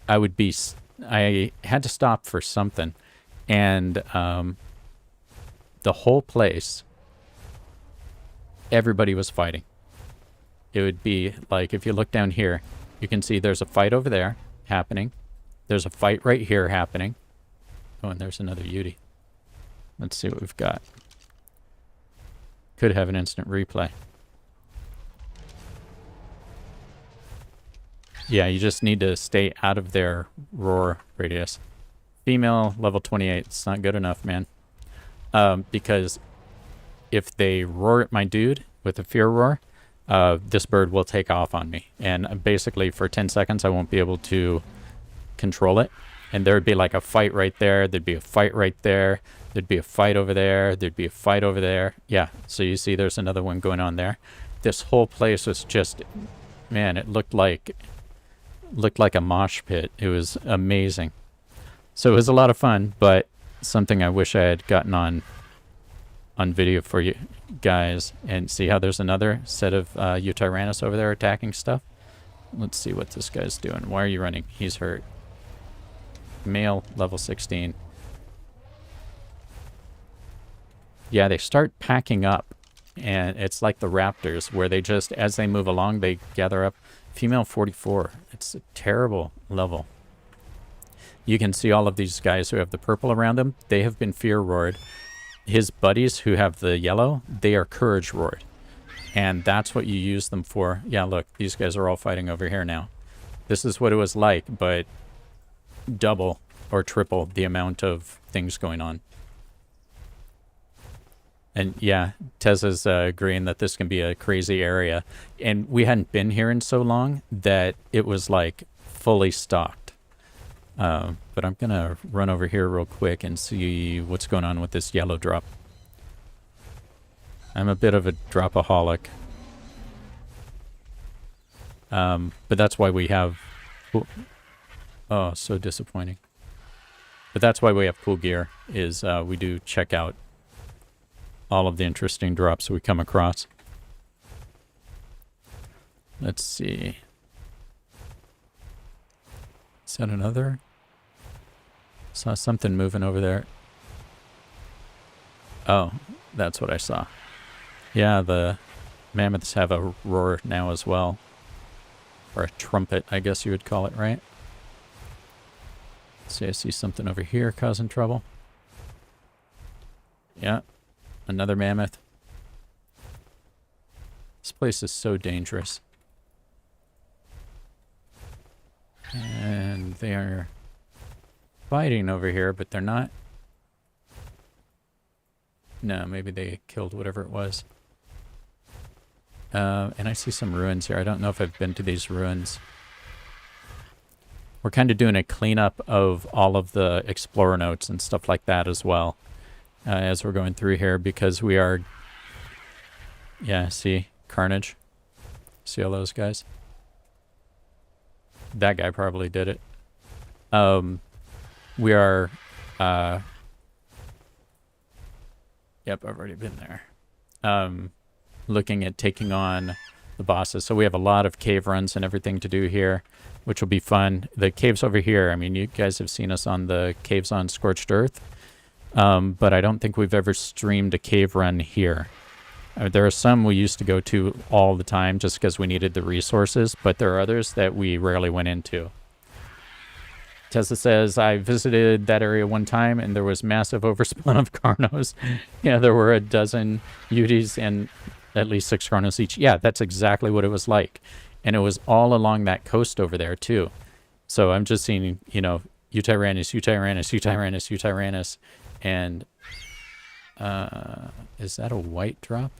I had to stop for something, and the whole place, everybody was fighting. It would be like, if you look down here, you can see there's a fight over there happening. There's a fight right here happening. Oh, and there's another Yuty. Let's see what we've got. Could have an instant replay. Yeah, you just need to stay out of their roar radius. Female, level 28. It's not good enough, man. Because if they roar at my dude with a fear roar, this bird will take off on me. And basically, for 10 seconds, I won't be able to control it. And there would be like a fight right there. There'd be a fight right there. There'd be a fight over there. There'd be a fight over there. Yeah, so you see there's another one going on there. This whole place was just, man, it looked like a mosh pit. It was amazing. So it was a lot of fun, but something I wish I had gotten on video for you guys. And see how there's another set of Yutyrannus over there attacking stuff? Let's see what this guy's doing. Why are you running? He's hurt. Male, level 16. Yeah, they start packing up, and it's like the raptors, where they just, as they move along, they gather up. Female 44. It's a terrible level. You can see all of these guys who have the purple around them. They have been fear roared. His buddies who have the yellow, they are courage roared. And that's what you use them for. Yeah, look, these guys are all fighting over here now. This is what it was like, but double or triple the amount of things going on. And yeah, Tessa's agreeing that this can be a crazy area. And we hadn't been here in so long that it was like fully stocked. But I'm going to run over here real quick and see what's going on with this yellow drop. I'm a bit of a dropaholic. But that's why we have... Oh, so disappointing. But that's why we have cool gear, is we do check out all of the interesting drops we come across. Let's see. Is that another? Saw something moving over there. Oh, that's what I saw. Yeah, the mammoths have a roar now as well. Or a trumpet, I guess you would call it, right? Let's see, I see something over here causing trouble. Yeah, another mammoth. This place is so dangerous. And they are fighting over here, but they're not. No, maybe they killed whatever it was. And I see some ruins here. I don't know if I've been to these ruins. We're kind of doing a cleanup of all of the explorer notes and stuff like that as well, as we're going through here, because we are... Yeah, see? Carnage. See all those guys? That guy probably did it. We are... Yep, I've already been there. Looking at taking on the bosses. So we have a lot of cave runs and everything to do here, which will be fun. The caves over here, I mean, you guys have seen us on the caves on Scorched Earth, but I don't think we've ever streamed a cave run here. There are some we used to go to all the time just because we needed the resources, but there are others that we rarely went into. Tessa says, I visited that area one time and there was massive overspawn of Carnos. Yeah, there were a dozen Yutis and at least 6 Carnos each. Yeah, that's exactly what it was like. And it was all along that coast over there too. So I'm just seeing, you know, Yutyrannus, Yutyrannus, Yutyrannus, Yutyrannus. And is that a white drop?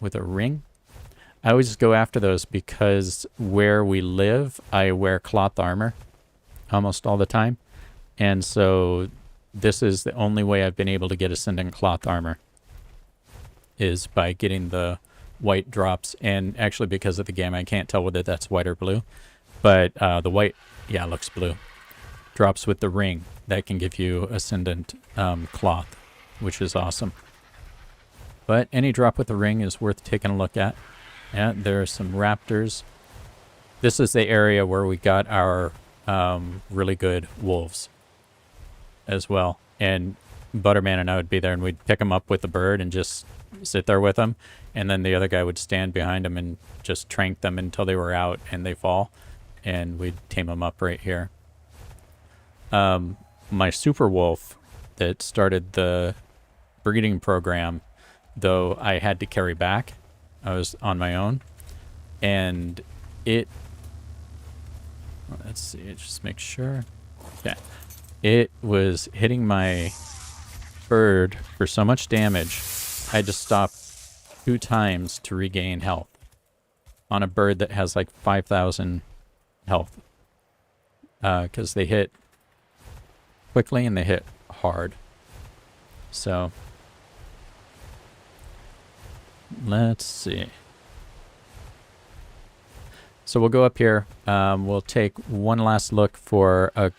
With a ring? I always go after those because where we live, I wear cloth armor almost all the time. And so this is the only way I've been able to get Ascendant cloth armor, is by getting the white drops. And actually because of the gamma, I can't tell whether that's white or blue. But the white, yeah, looks blue. Drops with the ring. That can give you Ascendant cloth. which is awesome. But any drop with the ring is worth taking a look at. Yeah, there are some raptors. This is the area where we got our really good wolves as well. And Butterman and I would be there, and we'd pick them up with the bird and just sit there with them. And then the other guy would stand behind them and just trank them until they were out and they fall. And we'd tame them up right here. My super wolf that started the breeding program, though, I had to carry back. I was on my own. And it... Let's see, just make sure. Yeah. It was hitting my bird for so much damage, I had to stop 2 times to regain health on a bird that has like 5,000 health. Because they hit quickly and they hit hard. So, let's see. So we'll go up here. We'll take one last look for a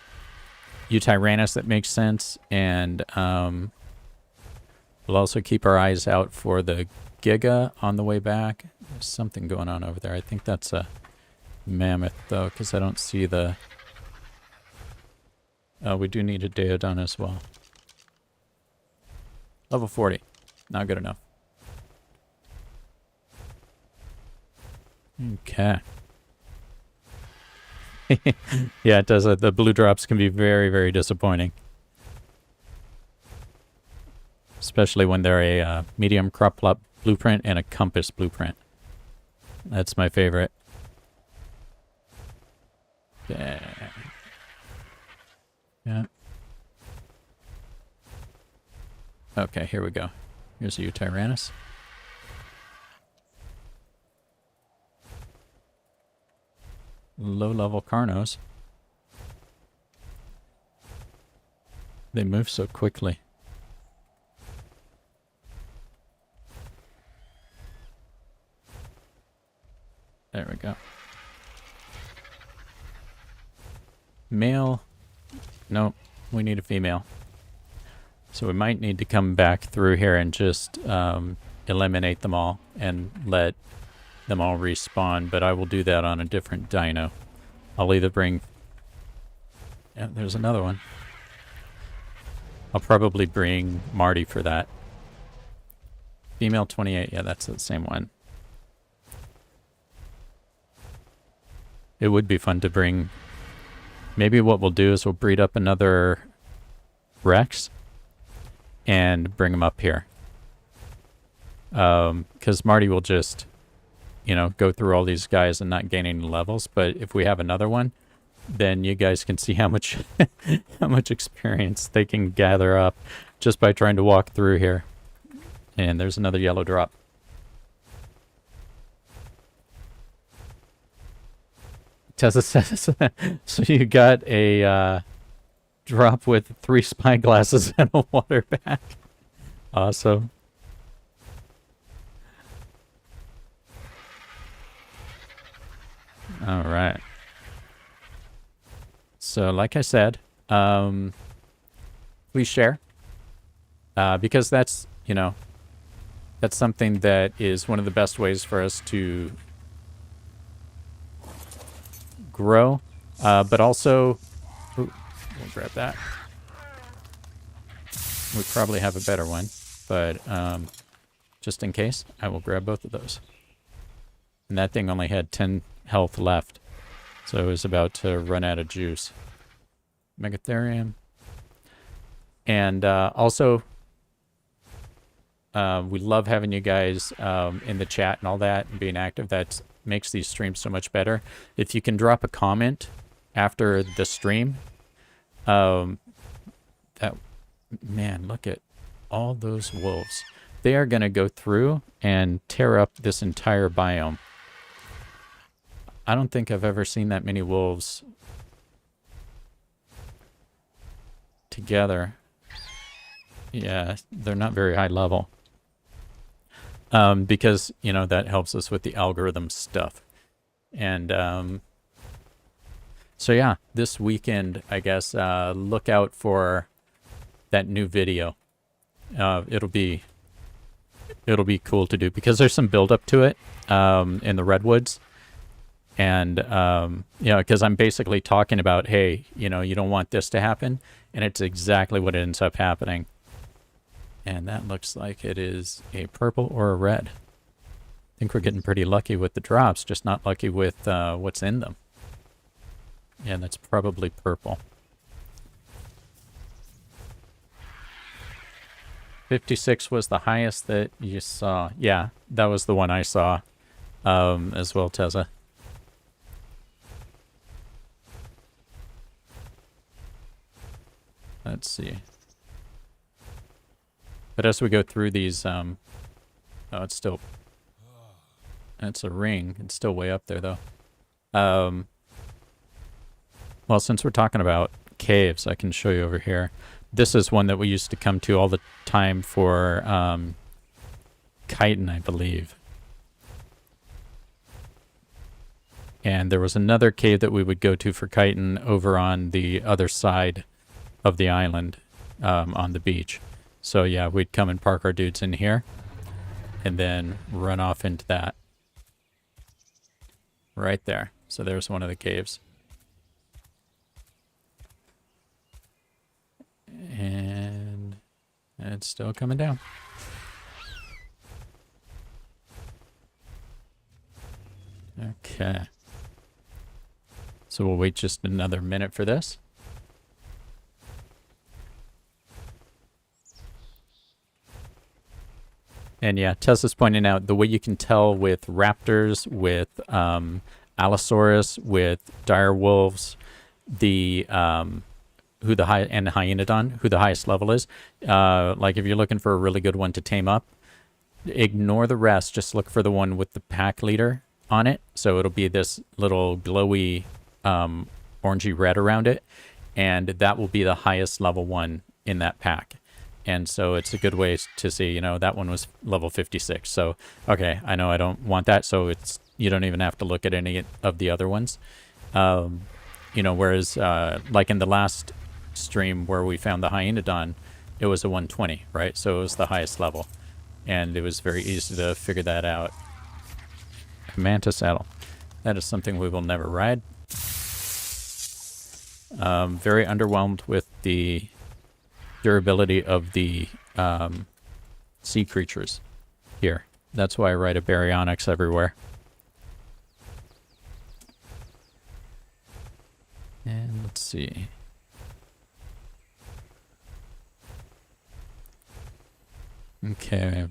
Yutyrannus that makes sense, and we'll also keep our eyes out for the Giga on the way back. There's something going on over there. I think that's a mammoth, though, because I don't see the... we do need a Daedon as well. Level 40. Not good enough. Okay. Yeah, it does. The blue drops can be very, very disappointing. Especially when they're a medium crop plot blueprint and a compass blueprint. That's my favorite. Yeah. Yeah. Okay, here we go. Here's a Yutyrannus. Low-level Carnos. They move so quickly. There we go. Male. Nope, we need a female. So we might need to come back through here and just eliminate them all and let them all respawn, but I will do that on a different dino. I'll either bring... Yeah, there's another one. I'll probably bring Marty for that. Female 28, yeah, that's the same one. It would be fun to bring... Maybe what we'll do is we'll breed up another Rex and bring him up here. Because Marty will just... you know, go through all these guys and not gain any levels. But if we have another one, then you guys can see how much how much experience they can gather up just by trying to walk through here. And there's another yellow drop. Tessa says, so you got a drop with 3 spyglasses and a water bag. Awesome. All right. So, like I said, please share. Because that's, you know, that's something that is one of the best ways for us to grow. But also, ooh, we'll grab that. We probably have a better one, but just in case, I will grab both of those. And that thing only had 10 health left, so it was about to run out of juice. Megatherium. And also, we love having you guys in the chat and all that and being active. That makes these streams so much better. If you can drop a comment after the stream, that, man, look at all those wolves. They are going to go through and tear up this entire biome. I don't think I've ever seen that many wolves together. Yeah, they're not very high level. Because, you know, that helps us with the algorithm stuff. And so, yeah, this weekend, I guess, look out for that new video. it'll be cool to do because there's some build up to it in the redwoods. And, you know, because I'm basically talking about, hey, you know, you don't want this to happen. And it's exactly what ends up happening. And that looks like it is a purple or a red. I think we're getting pretty lucky with the drops, just not lucky with what's in them. Yeah, that's probably purple. 56 was the highest that you saw. Yeah, that was the one I saw as well, Tessa. Let's see. But as we go through these, oh, it's still, it's a ring. It's still way up there, though. Well, since we're talking about caves, I can show you over here. This is one that we used to come to all the time for chitin, I believe. And there was another cave that we would go to for chitin over on the other side of the island on the beach. So yeah, we'd come and park our dudes in here and then run off into that. Right there. So there's one of the caves. And it's still coming down. Okay. So we'll wait just another minute for this. And yeah, Tessa's pointing out the way you can tell with raptors, with Allosaurus, with dire wolves, the who the high and Hyaenodon, who the highest level is. Like if you're looking for a really good one to tame up, ignore the rest. Just look for the one with the pack leader on it. So it'll be this little glowy orangey red around it, and that will be the highest level one in that pack. And so it's a good way to see, you know, that one was level 56. So, okay, I know I don't want that. So it's, you don't even have to look at any of the other ones. You know, whereas like in the last stream where we found the Hyaenodon, it was a 120, right? So it was the highest level. And it was very easy to figure that out. Manta saddle. That is something we will never ride. Very underwhelmed with the durability of the sea creatures here. That's why I ride a Baryonyx everywhere. And let's see. Okay,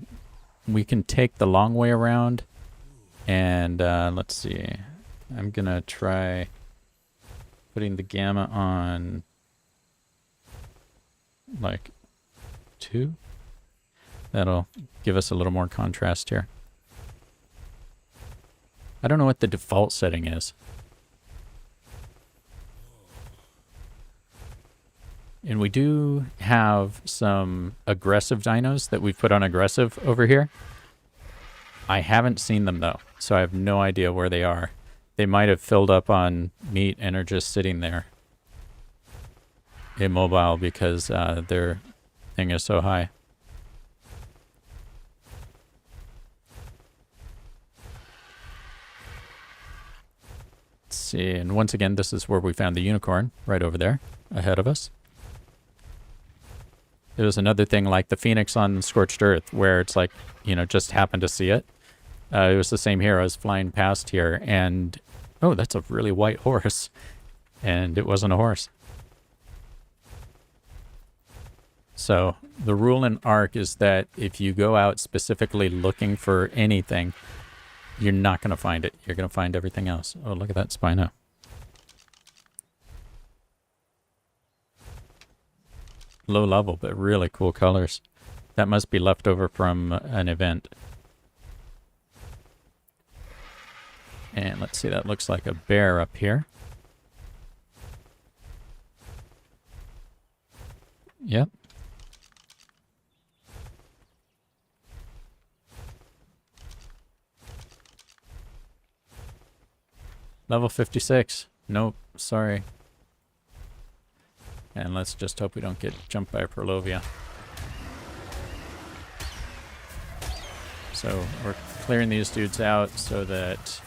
we can take the long way around, and let's see. I'm gonna try putting the gamma on like 2. That'll give us a little more contrast here. I don't know what the default setting is. And we do have some aggressive dinos that we've put on aggressive over here. I haven't seen them though, so I have no idea where they are. They might have filled up on meat and are just sitting there immobile because their thing is so high. Let's see, and once again, this is where we found the unicorn, right over there, ahead of us. It was another thing like the Phoenix on Scorched Earth, where it's like, you know, just happened to see it. It was the same here. I was flying past here, and oh, that's a really white horse. And it wasn't a horse. So the rule in ARK is that if you go out specifically looking for anything, you're not going to find it. You're going to find everything else. Oh, look at that Spino. Low level, but really cool colors. That must be left over from an event. And let's see, that looks like a bear up here. Yep. Level 56. Nope, sorry. And let's just hope we don't get jumped by a Perlovia. So we're clearing these dudes out so that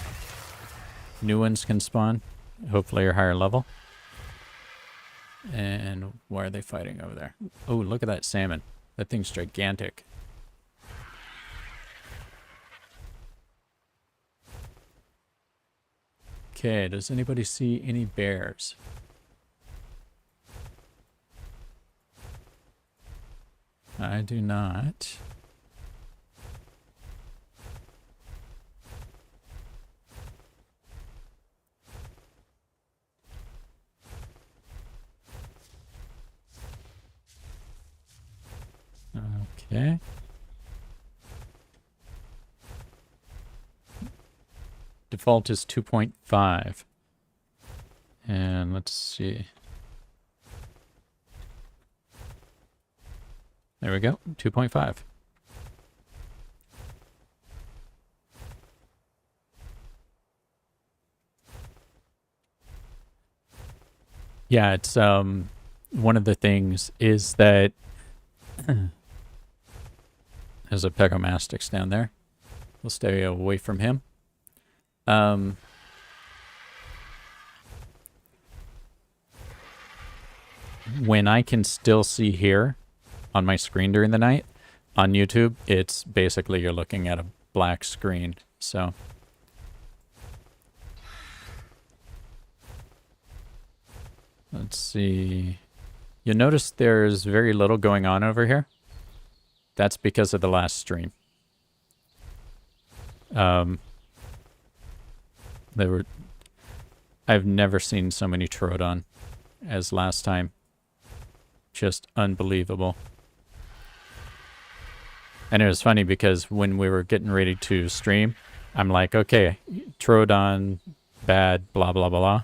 new ones can spawn. Hopefully are higher level. And why are they fighting over there? Oh, look at that salmon. That thing's gigantic. Okay, does anybody see any bears? I do not. Okay. Default is 2.5. And let's see. There we go, 2.5. Yeah, it's one of the things is that there's a Pegomastix down there. We'll stay away from him. When I can still see here on my screen during the night, on YouTube, it's basically you're looking at a black screen. So let's see. You'll notice there's very little going on over here. That's because of the last stream. I've never seen so many Troodon as last time. Just unbelievable. And it was funny because when we were getting ready to stream, I'm like, okay, Troodon, bad, blah, blah, blah, blah.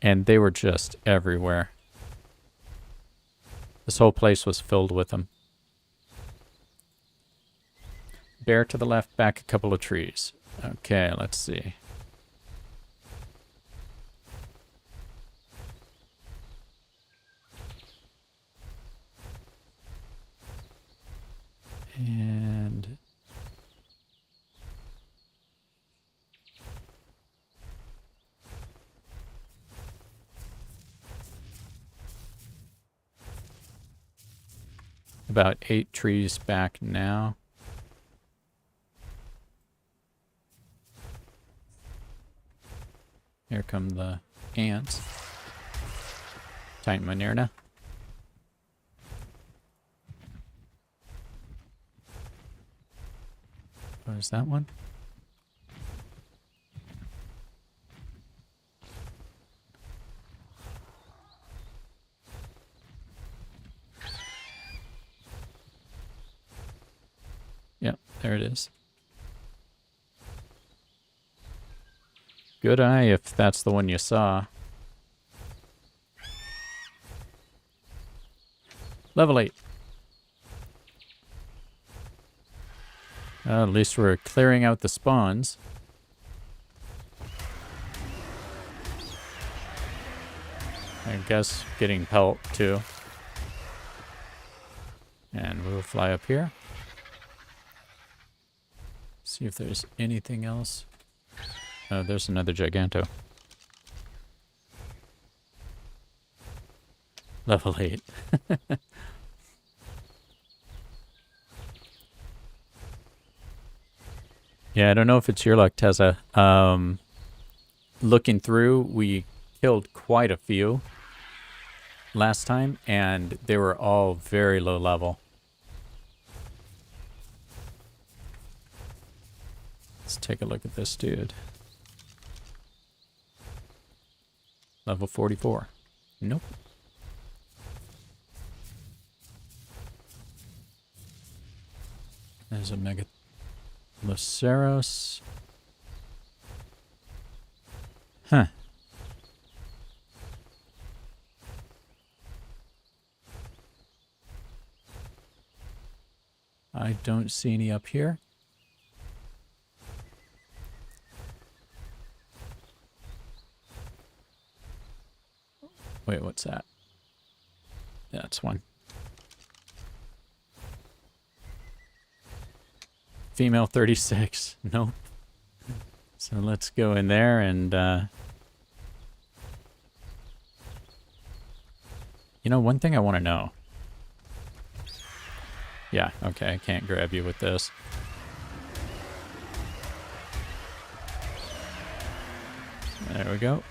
And they were just everywhere. This whole place was filled with them. Bear to the left, back a couple of trees. Okay, let's see. And about 8 trees back now. Here come the ants. Titan Monirna. What is that one? Yep, there it is. Good eye if that's the one you saw. Level 8. At least we're clearing out the spawns. I guess getting pelt too. And we'll fly up here. See if there's anything else. Oh, there's another Giganto. Level 8. Yeah, I don't know if it's your luck, Tessa. Looking through, we killed quite a few last time, and they were all very low level. Let's take a look at this dude. Level 44. Nope. There's a Mega Luceros. Huh. I don't see any up here. Wait, what's that? Yeah, that's one. Female 36. Nope. So let's go in there and, you know, one thing I want to know. Yeah, okay, I can't grab you with this. There we go.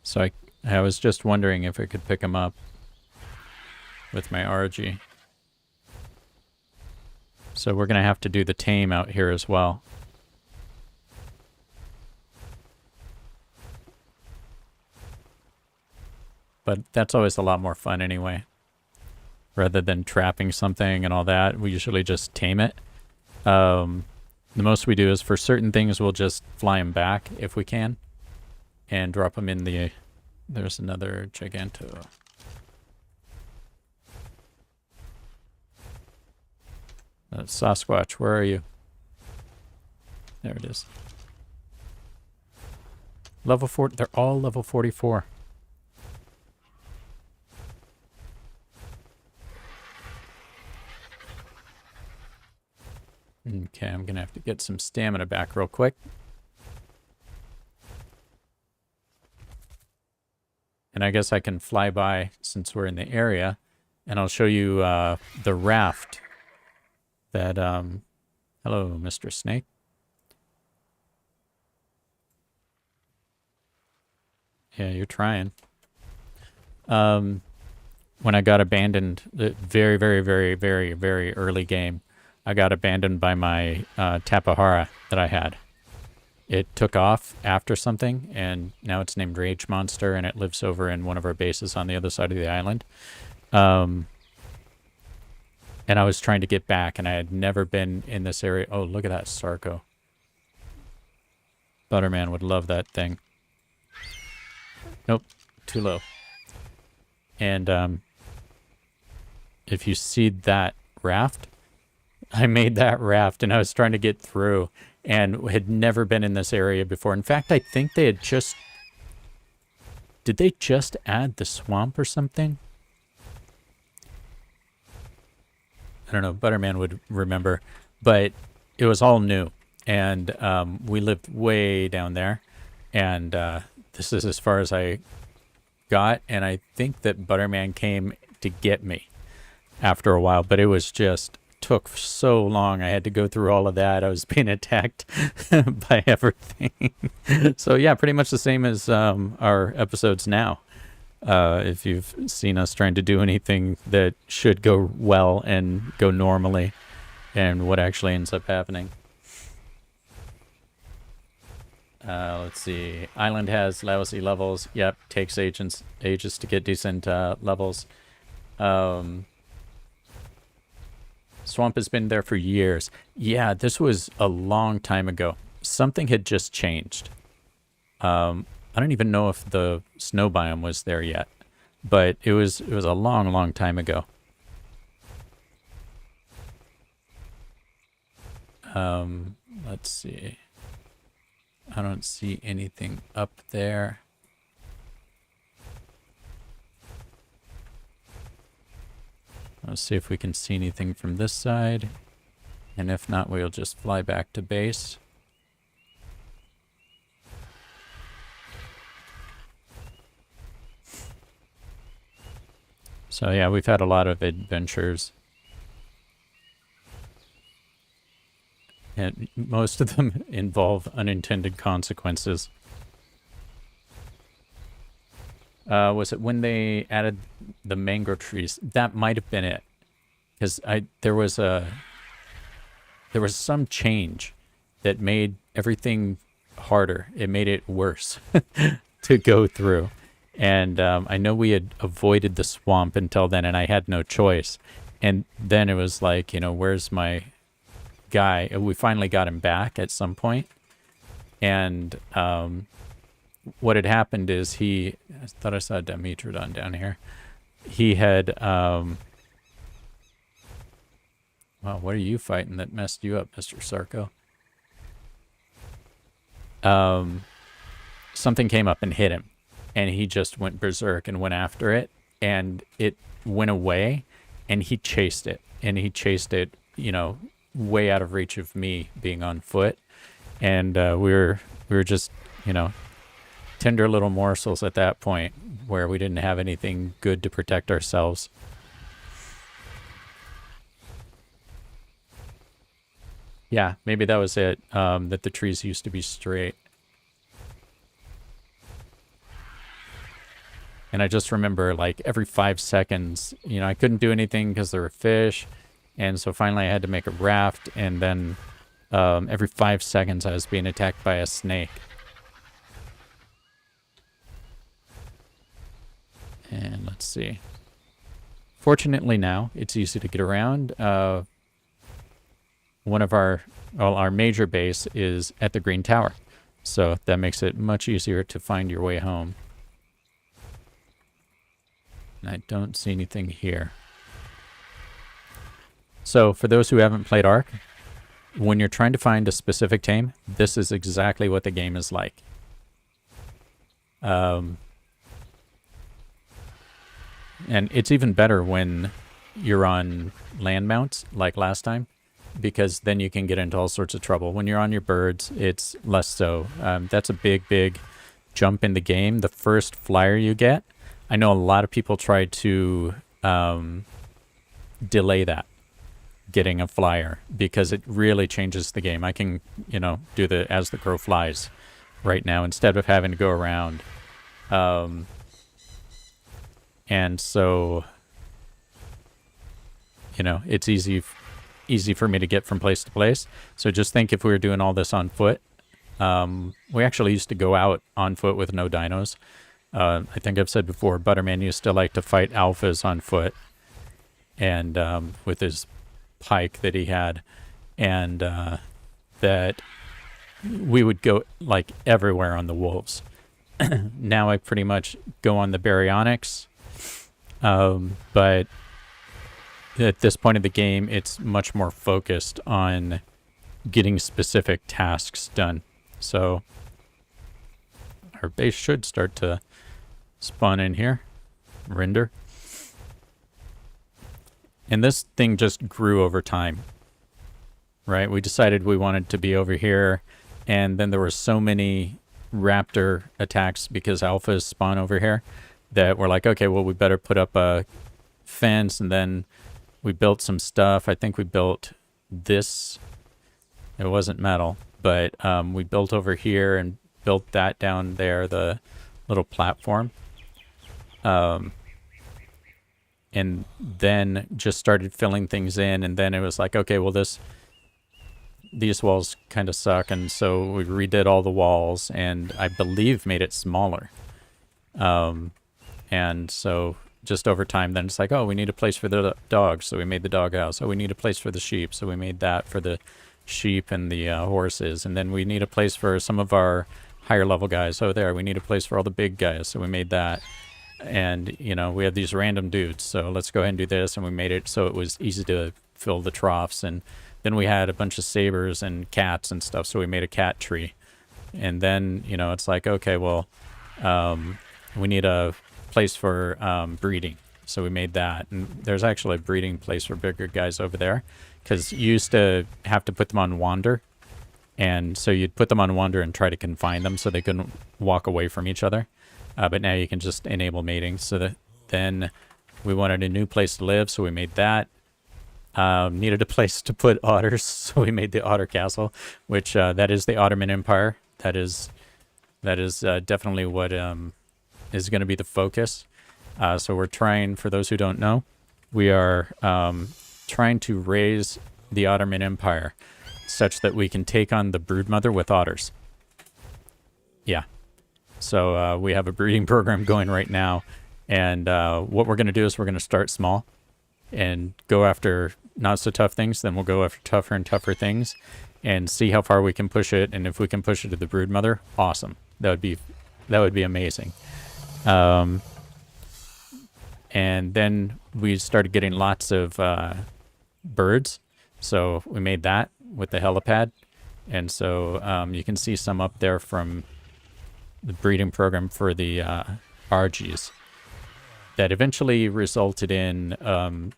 So I was just wondering if I could pick him up with my RG. So we're going to have to do the tame out here as well. But that's always a lot more fun anyway. Rather than trapping something and all that, we usually just tame it. The most we do is for certain things, we'll just fly them back if we can. And drop them in the... There's another Giganto. Sasquatch, where are you? There it is. Level 4, they're all level 44. Okay, I'm gonna have to get some stamina back real quick. And I guess I can fly by since we're in the area, and I'll show you the raft that, hello, Mr. Snake. Yeah, you're trying. When I got abandoned, the very, very, very, very, very early game, I got abandoned by my Tapahara that I had. It took off after something, and now it's named Rage Monster, and it lives over in one of our bases on the other side of the island. And I was trying to get back, and I had never been in this area. Oh, look at that Sarco. Butterman would love that thing. Nope, too low. And if you see that raft, I made that raft, and I was trying to get through, and had never been in this area before. In fact, I think they had just... Did they just add the swamp or something? I don't know, Butterman would remember, but it was all new, and we lived way down there, and this is as far as I got, and I think that Butterman came to get me after a while, but it was just... took so long. I had to go through all of that. I was being attacked by everything. So yeah, pretty much the same as our episodes now. If you've seen us trying to do anything that should go well and go normally, and what actually ends up happening. Let's see. Island has lousy levels. Yep, takes ages to get decent levels. Swamp has been there for years. Yeah, this was a long time ago. Something had just changed. I don't even know if the snow biome was there yet, but it was a long, long time ago. Let's see. I don't see anything up there. Let's see if we can see anything from this side. And if not, we'll just fly back to base. So yeah, we've had a lot of adventures. And most of them involve unintended consequences. Was it when they added the mango trees? That might have been it, because there was some change that made everything harder. It made it worse to go through, and I know we had avoided the swamp until then, and I had no choice. And then it was like, you know, where's my guy? We finally got him back at some point, and what had happened is I thought I saw Dimetrodon down here. He had, wow, what are you fighting that messed you up, Mr. Sarco? Something came up and hit him, and he just went berserk and went after it, and it went away, and he chased it, you know, way out of reach of me being on foot. And we were just, you know, tender little morsels at that point where we didn't have anything good to protect ourselves. Yeah, maybe that was it, that the trees used to be straight. And I just remember, like, every 5 seconds, you know, I couldn't do anything because there were fish. And so finally I had to make a raft. And then every 5 seconds I was being attacked by a snake. And let's see. Fortunately now, it's easy to get around. One of our major base is at the Green Tower. So that makes it much easier to find your way home. And I don't see anything here. So for those who haven't played ARK, when you're trying to find a specific tame, this is exactly what the game is like. And it's even better when you're on land mounts, like last time, because then you can get into all sorts of trouble. When you're on your birds, it's less so. That's a big jump in the game. The first flyer you get, I know a lot of people try to delay that, getting a flyer, because it really changes the game. I can, you know, do the as the crow flies right now instead of having to go around. And so, you know, it's easy for me to get from place to place. So just think if we were doing all this on foot. We actually used to go out on foot with no dinos. I think I've said before, Butterman used to like to fight alphas on foot, and with his pike that he had, and that we would go like everywhere on the wolves. Now I pretty much go on the baryonyx, but at this point of the game, it's much more focused on getting specific tasks done. So our base should start to spawn in here, render. And this thing just grew over time, right? We decided we wanted to be over here, and then there were so many raptor attacks because alphas spawn over here that we're like, okay, well, we better put up a fence. And then we built some stuff. I think we built this. It wasn't metal, but we built over here and built that down there, the little platform. And then just started filling things in, and then it was like, okay, well, these walls kind of suck, and so we redid all the walls, and I believe made it smaller. And so just over time, then it's like, oh, we need a place for the dogs, so we made the doghouse. Oh, we need a place for the sheep, so we made that for the sheep and the horses. And then we need a place for some of our higher level guys. Oh, there, we need a place for all the big guys, so we made that. And, you know, we have these random dudes, so let's go ahead and do this. And we made it so it was easy to fill the troughs. And then we had a bunch of sabers and cats and stuff, so we made a cat tree. And then, you know, it's like, okay, well, we need a place for breeding. So we made that. And there's actually a breeding place for bigger guys over there, because you used to have to put them on wander. And so you'd put them on wander and try to confine them so they couldn't walk away from each other. But now you can just enable mating. So that then we wanted a new place to live, so we made that. Needed a place to put otters, so we made the otter castle, which that is the Ottoman Empire. That is definitely what is going to be the focus. So we're trying, for those who don't know, we are trying to raise the Ottoman Empire such that we can take on the broodmother with otters. Yeah. So we have a breeding program going right now, and what we're going to do is we're going to start small and go after not so tough things. Then we'll go after tougher and tougher things and see how far we can push it. And if we can push it to the broodmother, awesome. That would be amazing. And then we started getting lots of birds. So we made that with the helipad. And so you can see some up there from the breeding program for the RGs that eventually resulted in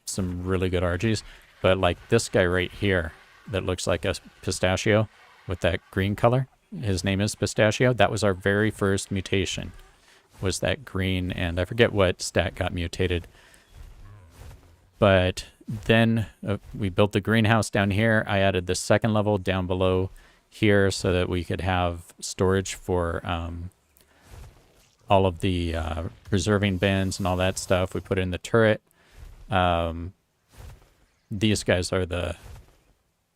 some really good RGs. But like this guy right here, that looks like a pistachio with that green color. His name is Pistachio. That was our very first mutation, was that green, and I forget what stat got mutated. But then we built the greenhouse down here. I added the second level down below here so that we could have storage for all of the preserving bins and all that stuff. We put in the turret. These guys are the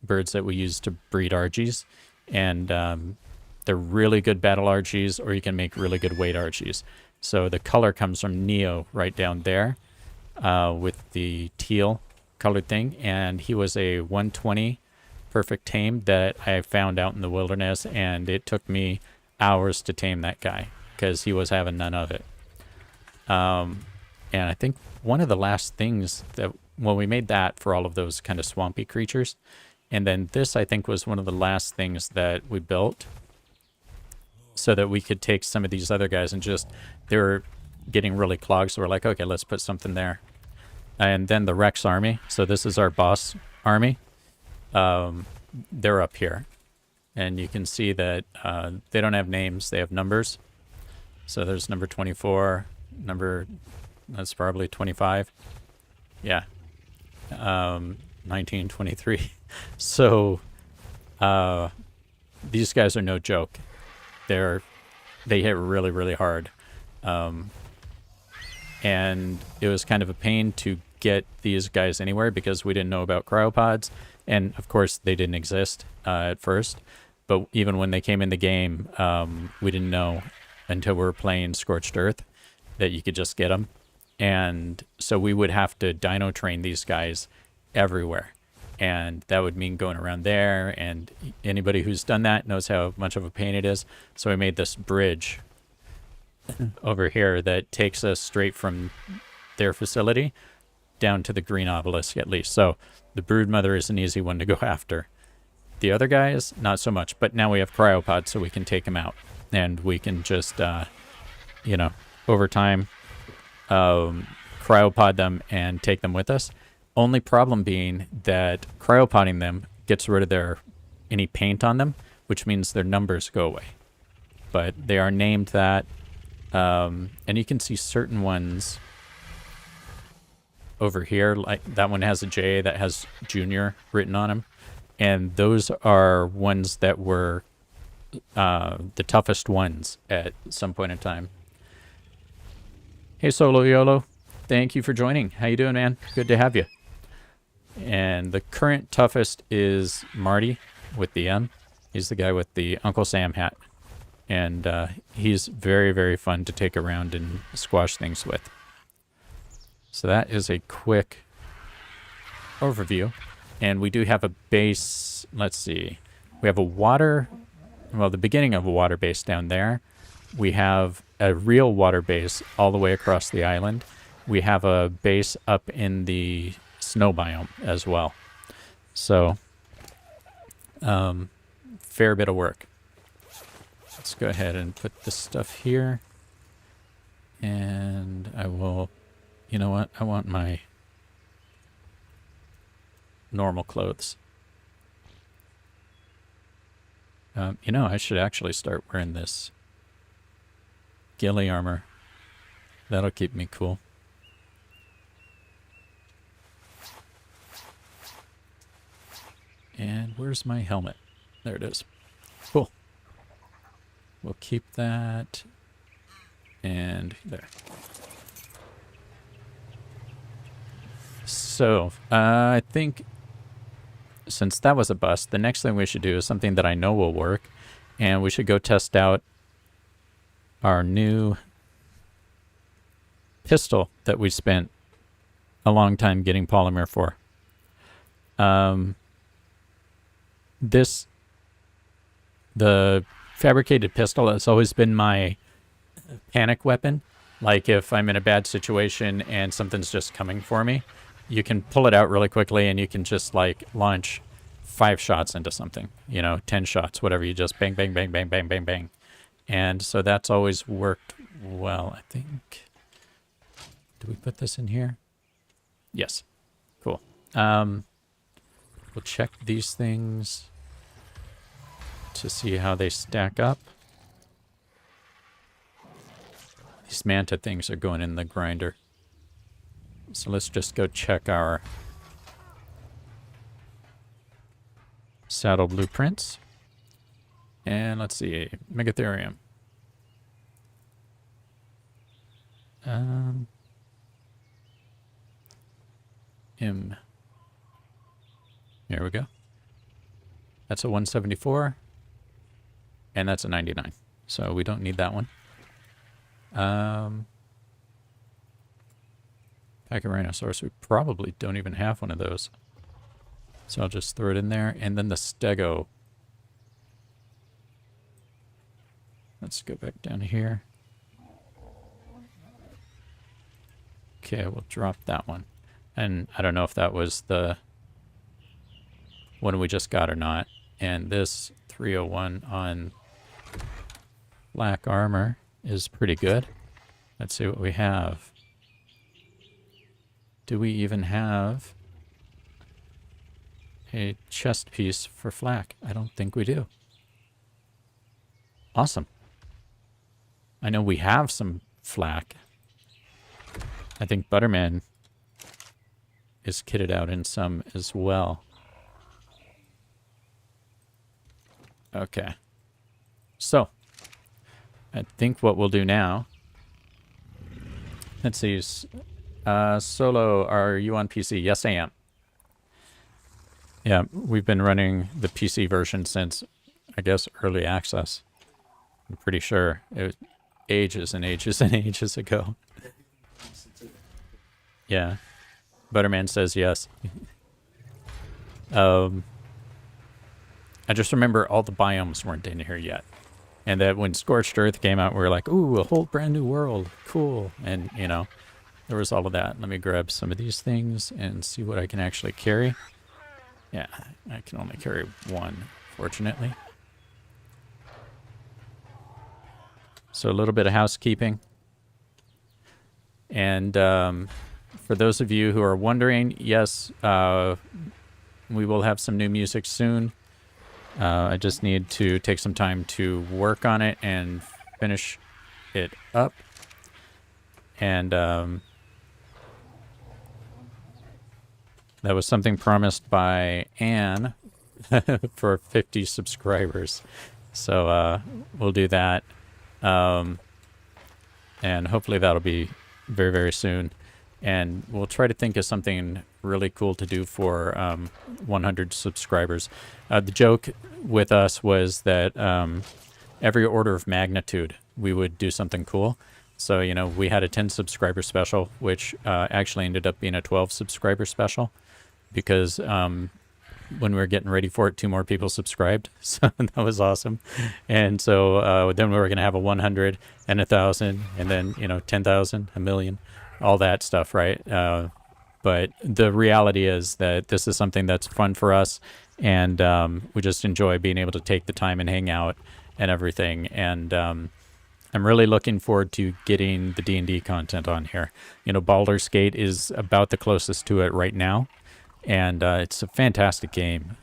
birds that we use to breed RGs, and they're really good battle RGs, or you can make really good weight RGs. So the color comes from Neo right down there with the teal colored thing, and he was a 120 perfect tame that I found out in the wilderness, and it took me hours to tame that guy because he was having none of it. And I think one of the last things that, well, we made that for all of those kind of swampy creatures. And then this, I think, was one of the last things that we built so that we could take some of these other guys and just, they were getting really clogged. So we're like, okay, let's put something there. And then the Rex army. So this is our boss army. They're up here. And you can see that they don't have names. They have numbers. So there's number 24, that's probably 25. Yeah. 1923. So these guys are no joke. They hit really, really hard. And it was kind of a pain to get these guys anywhere because we didn't know about cryopods. And of course they didn't exist at first. But even when they came in the game, we didn't know until we were playing Scorched Earth that you could just get them. And so we would have to dino train these guys everywhere. And that would mean going around there. And anybody who's done that knows how much of a pain it is. So we made this bridge over here that takes us straight from their facility down to the green obelisk at least. So the broodmother is an easy one to go after. The other guys, not so much. But now we have cryopods, so we can take them out. And we can just, over time, cryopod them and take them with us. Only problem being that cryopodding them gets rid of any paint on them, which means their numbers go away. But they are named that. And you can see certain ones over here, like that one has a J that has Junior written on them. And those are ones that were the toughest ones at some point in time. Hey, Solo YOLO. Thank you for joining. How you doing, man? Good to have you. And the current toughest is Marty with the M. He's the guy with the Uncle Sam hat. And he's very, very fun to take around and squash things with. So that is a quick overview. And we do have a base. Let's see. We have the beginning of a water base down there. We have a real water base all the way across the island. We have a base up in the snow biome as well. So, fair bit of work. Let's go ahead and put this stuff here. And I will, you know what? I want my normal clothes. I should actually start wearing this ghillie armor. That'll keep me cool. And where's my helmet? There it is. Cool. We'll keep that. And there. So, I think since that was a bust, the next thing we should do is something that I know will work. And we should go test out our new pistol that we spent a long time getting polymer for. The fabricated pistol has always been my panic weapon. Like if I'm in a bad situation and something's just coming for me, you can pull it out really quickly and you can just like launch 5 shots into something, 10 shots, whatever. You just bang, bang, bang, bang, bang, bang, bang. And so that's always worked well, I think. Do we put this in here? Yes. Cool. We'll check these things to see how they stack up. These manta things are going in the grinder. So let's just go check our saddle blueprints. And let's see, Megatherium. Here we go. That's a 174. And that's a 99. So we don't need that one. Pachyrhinosaurus, we probably don't even have one of those. So I'll just throw it in there. And then the stego. Let's go back down here. Okay, we'll drop that one. And I don't know if that was the one we just got or not. And this 301 on black armor is pretty good. Let's see what we have. Do we even have a chest piece for flak? I don't think we do. Awesome. I know we have some flak. I think Butterman is kitted out in some as well. Okay. So, I think what we'll do now... Let's see. Solo, are you on PC? Yes, I am. Yeah, we've been running the PC version since, I guess, early access. I'm pretty sure. It was ages and ages and ages ago. Yeah. Butterman says yes. I just remember all the biomes weren't in here yet. And that when Scorched Earth came out, we were like, ooh, a whole brand new world. Cool. And, you know, there was all of that. Let me grab some of these things and see what I can actually carry. Yeah, I can only carry one, fortunately. So a little bit of housekeeping. And for those of you who are wondering, yes, we will have some new music soon. I just need to take some time to work on it and finish it up. And that was something promised by Anne for 50 subscribers. So we'll do that. And hopefully that'll be very, very soon. And we'll try to think of something really cool to do for 100 subscribers. The joke with us was that every order of magnitude, we would do something cool. So, you know, we had a 10 subscriber special, which actually ended up being a 12 subscriber special because when we were getting ready for it, 2 more people subscribed. So that was awesome. And so then we were going to have a 100 and 1,000 and then, you know, 10,000, a million. All that stuff, right? But the reality is that this is something that's fun for us, and we just enjoy being able to take the time and hang out and everything. And I'm really looking forward to getting the D&D content on here. You know, Baldur's Gate is about the closest to it right now, and it's a fantastic game.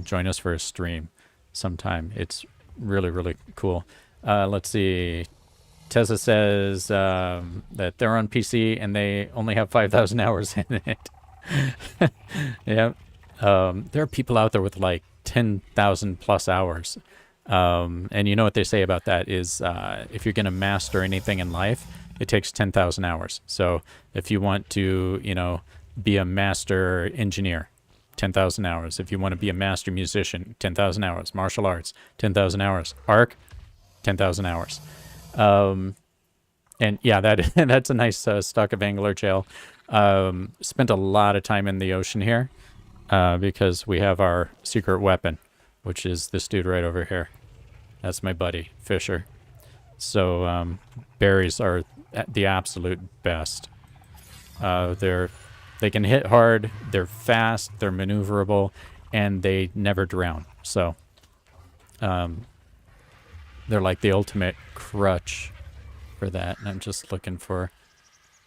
Join us for a stream sometime. It's really, really cool. Let's see. Tessa says that they're on PC and they only have 5,000 hours in it. Yeah. There are people out there with like 10,000 plus hours. And you know what they say about that is if you're going to master anything in life, it takes 10,000 hours. So if you want to, you know, be a master engineer, 10,000 hours. If you want to be a master musician, 10,000 hours. Martial arts, 10,000 hours. ARK, 10,000 hours. And yeah, that's a nice stock of angler jail. Spent a lot of time in the ocean here because we have our secret weapon, which is this dude right over here. That's my buddy, Fisher. So berries are the absolute best. They can hit hard, they're fast, they're maneuverable, and they never drown. So they're like the ultimate crutch for that. And I'm just looking for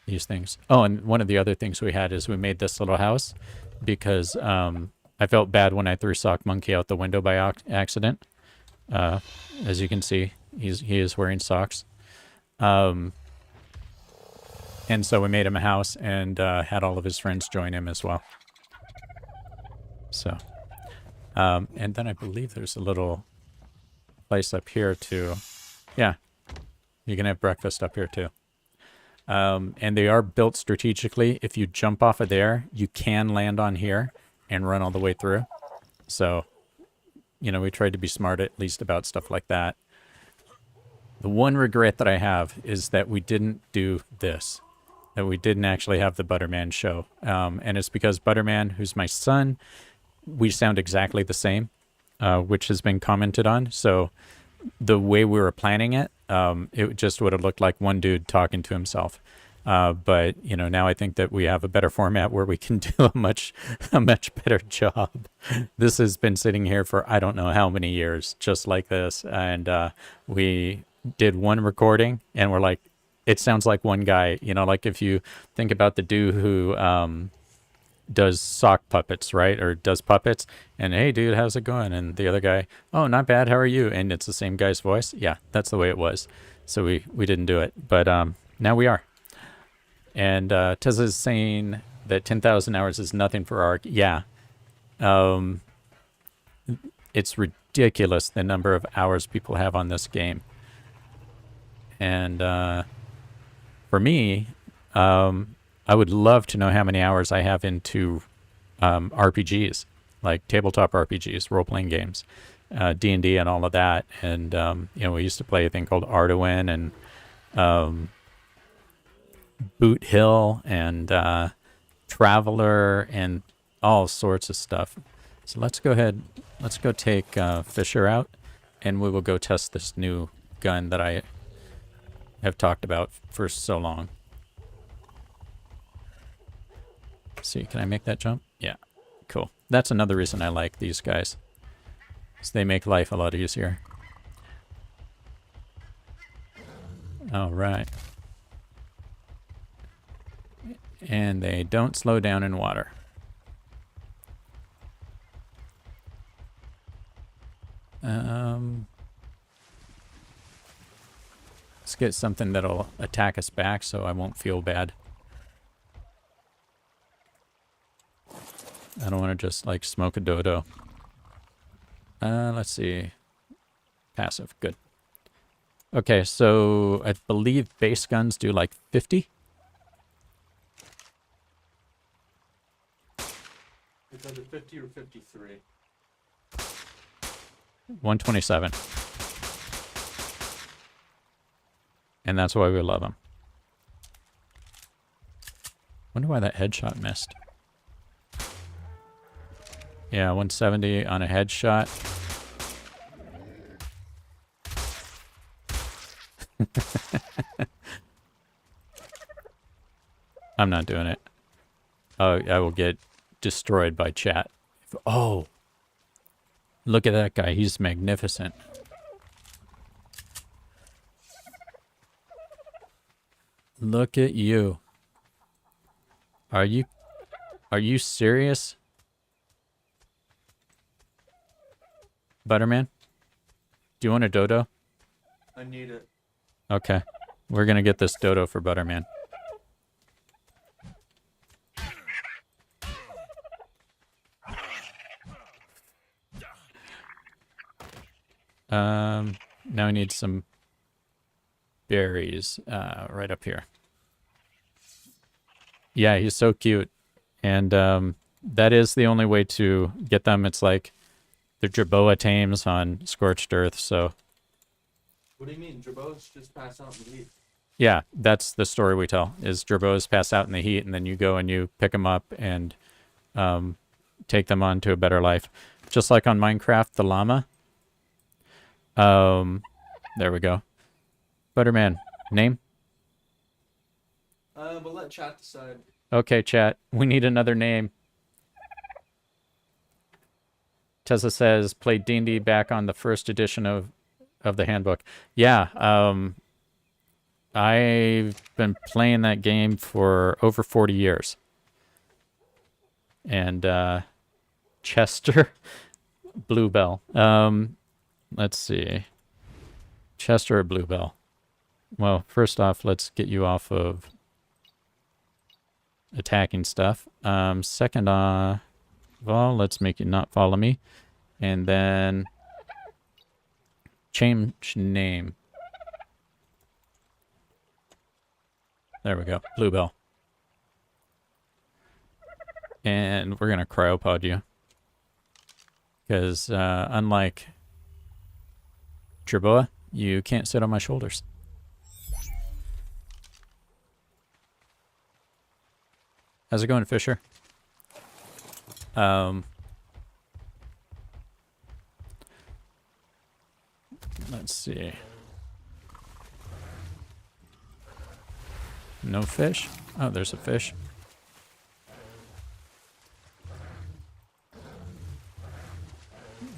these things. Oh, and one of the other things we had is we made this little house because I felt bad when I threw Sock Monkey out the window by accident. As you can see, he is wearing socks. And so we made him a house and had all of his friends join him as well. So, and then I believe there's a little place up here too. Yeah, you can have breakfast up here too. And they are built strategically. If you jump off of there, you can land on here and run all the way through. So, you know, we tried to be smart at least about stuff like that. The one regret that I have is that we didn't do this, that we didn't actually have the Butterman show. And it's because Butterman, who's my son, we sound exactly the same, which has been commented on. So the way we were planning it, it just would have looked like one dude talking to himself. But, you know, now I think that we have a better format where we can do a much better job. This has been sitting here for I don't know how many years, just like this. And we did one recording and we're like, it sounds like one guy. You know, like if you think about the dude who does sock puppets, right? Or does puppets. And, hey, dude, how's it going? And the other guy, oh, not bad. How are you? And it's the same guy's voice. Yeah, that's the way it was. So we didn't do it. But now we are. And Tessa is saying that 10,000 hours is nothing for ARK. Yeah. It's ridiculous the number of hours people have on this game. And for me, I would love to know how many hours I have into RPGs, like tabletop RPGs, role-playing games, D&D and all of that. And, you know, we used to play a thing called Arduin and Boot Hill and Traveler and all sorts of stuff. So let's go ahead, let's go take Fisher out and we will go test this new gun that I have talked about for so long. See, can I make that jump? Yeah, cool. That's another reason I like these guys. So they make life a lot easier. All right. And they don't slow down in water. Let's get something that'll attack us back so I won't feel bad. I don't want to just like smoke a dodo. Let's see. Passive, good. Okay, so I believe base guns do like 50. It's either 50 or 53. 127. And that's why we love them. Wonder why that headshot missed. Yeah, 170 on a headshot. I'm not doing it. Oh, I will get destroyed by chat. Oh, look at that guy. He's magnificent. Look at you. Are you serious? Butterman? Do you want a dodo? I need it. Okay. We're gonna get this dodo for Butterman. Now I need some berries, right up here. Yeah, he's so cute. And, that is the only way to get them. It's like the Jerboa tames on Scorched Earth, so. What do you mean? Jerboas just pass out in the heat? Yeah, that's the story we tell, is Jerboas pass out in the heat, and then you go and you pick them up and take them on to a better life. Just like on Minecraft, the llama. There we go. Butterman, name? We'll let chat decide. Okay, chat. We need another name. Tessa says, play D&D back on the first edition of the handbook. Yeah, I've been playing that game for over 40 years. And Chester Bluebell. Let's see. Chester or Bluebell? Well, first off, let's get you off of attacking stuff. Second of all, let's make you not follow me. And then change name. There we go. Bluebell. And we're going to cryopod you. Because unlike Jerboa, you can't sit on my shoulders. How's it going, Fisher? Let's see. No fish? Oh, there's a fish.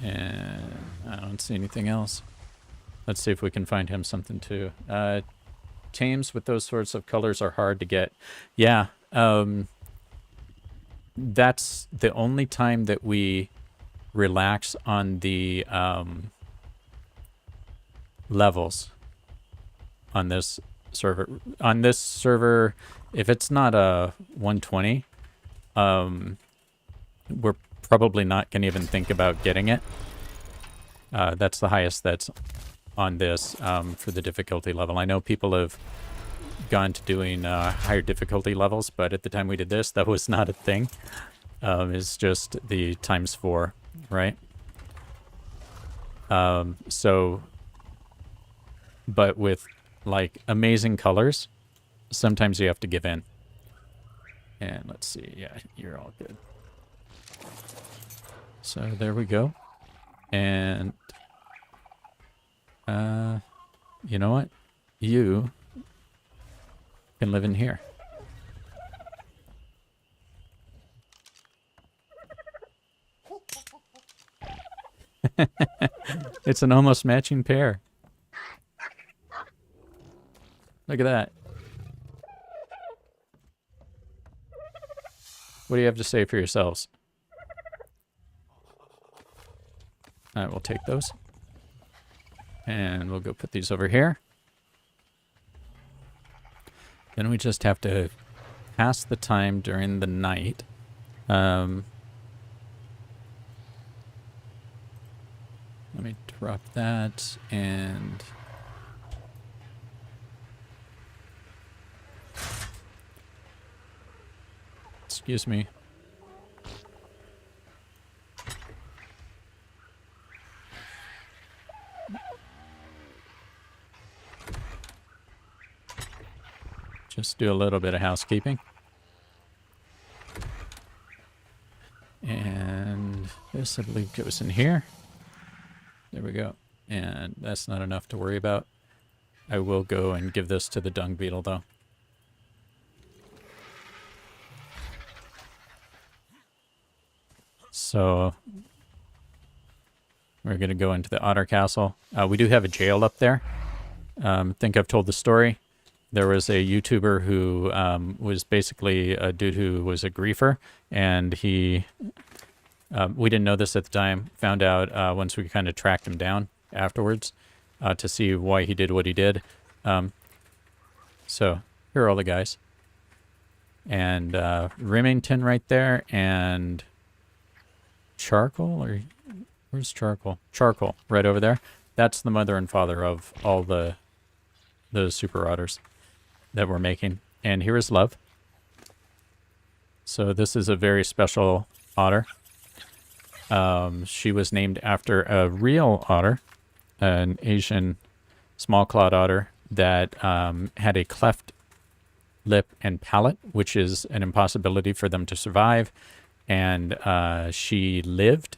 And I don't see anything else. Let's see if we can find him something too. Tames with those sorts of colors are hard to get. Yeah, that's the only time that we relax on the levels on this server. On this server, if it's not a 120, we're probably not going to even think about getting it. That's the highest that's on this for the difficulty level. I know people have gone to doing higher difficulty levels, but at the time we did this, that was not a thing. It's just the ×4, right? But with like amazing colors, sometimes you have to give in. And let's see, yeah, you're all good. So there we go. And you know what? You can live in here. It's an almost matching pair. Look at that. What do you have to say for yourselves? Alright, we'll take those. And we'll go put these over here. Then we just have to pass the time during the night. Let me drop that and... Excuse me. Just do a little bit of housekeeping. And this, I believe, goes in here. There we go. And that's not enough to worry about. I will go and give this to the dung beetle, though. So we're going to go into the otter castle. We do have a jail up there. I think I've told the story. There was a YouTuber who was basically a dude who was a griefer, and he, we didn't know this at the time, found out once we kind of tracked him down afterwards to see why he did what he did. So here are all the guys. And Remington right there, and Charcoal, or where's Charcoal? Charcoal, right over there. That's the mother and father of all the super otters that we're making. And here is Love. So this is a very special otter. She was named after a real otter, an Asian small-clawed otter that had a cleft lip and palate, which is an impossibility for them to survive. And she lived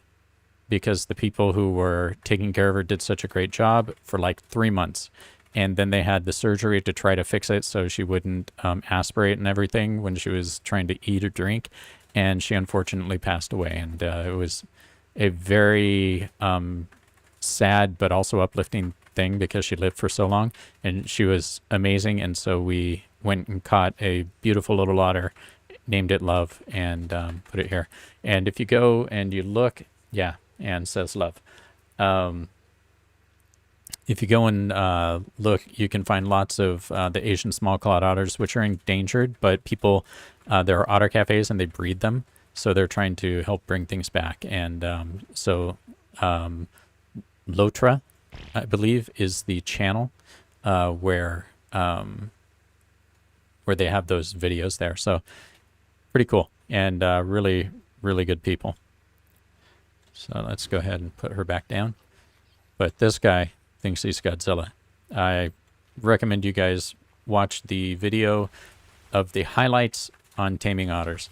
because the people who were taking care of her did such a great job for like 3 months. And then they had the surgery to try to fix it so she wouldn't aspirate and everything when she was trying to eat or drink. And she unfortunately passed away. And it was a very sad but also uplifting thing because she lived for so long. And she was amazing. And so we went and caught a beautiful little otter named it Love and put it here. And if you go and you look, yeah, Anne says Love. If you go and look, you can find lots of the Asian small-clawed otters, which are endangered, but people, there are otter cafes and they breed them, so they're trying to help bring things back. And Lotra, I believe, is the channel where they have those videos there. So pretty cool and really, really good people. So let's go ahead and put her back down. But this guy thinks he's Godzilla. I recommend you guys watch the video of the highlights on taming otters,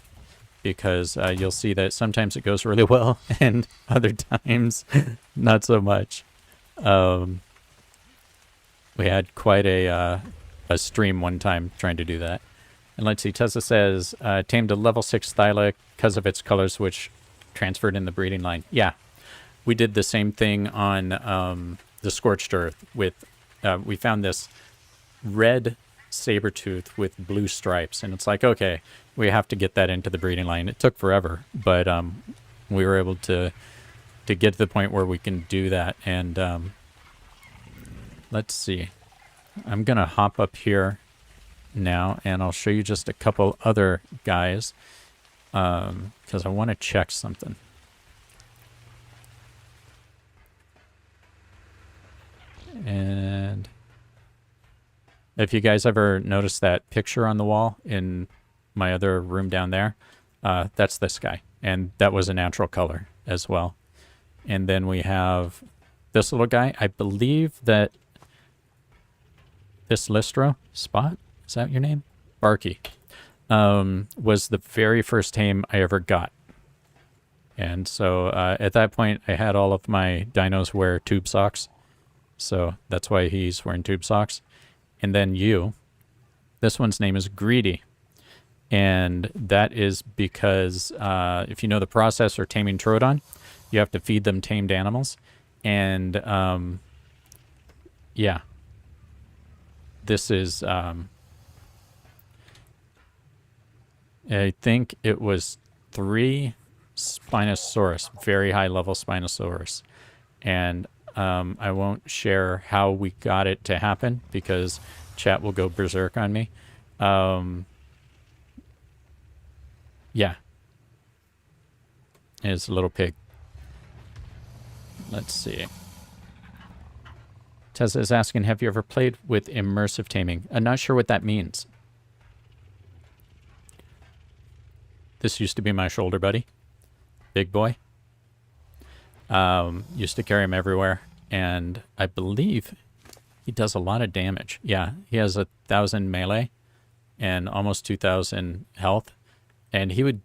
because you'll see that sometimes it goes really well and other times not so much. We had quite a stream one time trying to do that. And let's see, Tessa says, tamed a level 6 Thyla because of its color switch transferred in the breeding line. Yeah, we did the same thing on the Scorched Earth with, we found this red saber-tooth with blue stripes, and it's like, okay, we have to get that into the breeding line. It took forever, but we were able to get to the point where we can do that. And let's see, I'm gonna hop up here now and I'll show you just a couple other guys because I want to check something. And if you guys ever noticed that picture on the wall in my other room down there, that's this guy. And that was a natural color as well. And then we have this little guy. I believe that this Listro, Spot, is that your name? Barky, was the very first tame I ever got. And so at that point, I had all of my dinos wear tube socks. So that's why he's wearing tube socks. And then this one's name is Greedy. And that is because if you know the process for taming Troodon, you have to feed them tamed animals. And yeah, this is, I think it was 3 Spinosaurus, very high level Spinosaurus. And I won't share how we got it to happen because chat will go berserk on me. Yeah. It's a little pig. Let's see. Tessa is asking, have you ever played with immersive taming? I'm not sure what that means. This used to be my shoulder buddy. Big boy. Used to carry him everywhere. And I believe he does a lot of damage. Yeah, he has 1,000 melee and almost 2,000 health. And he would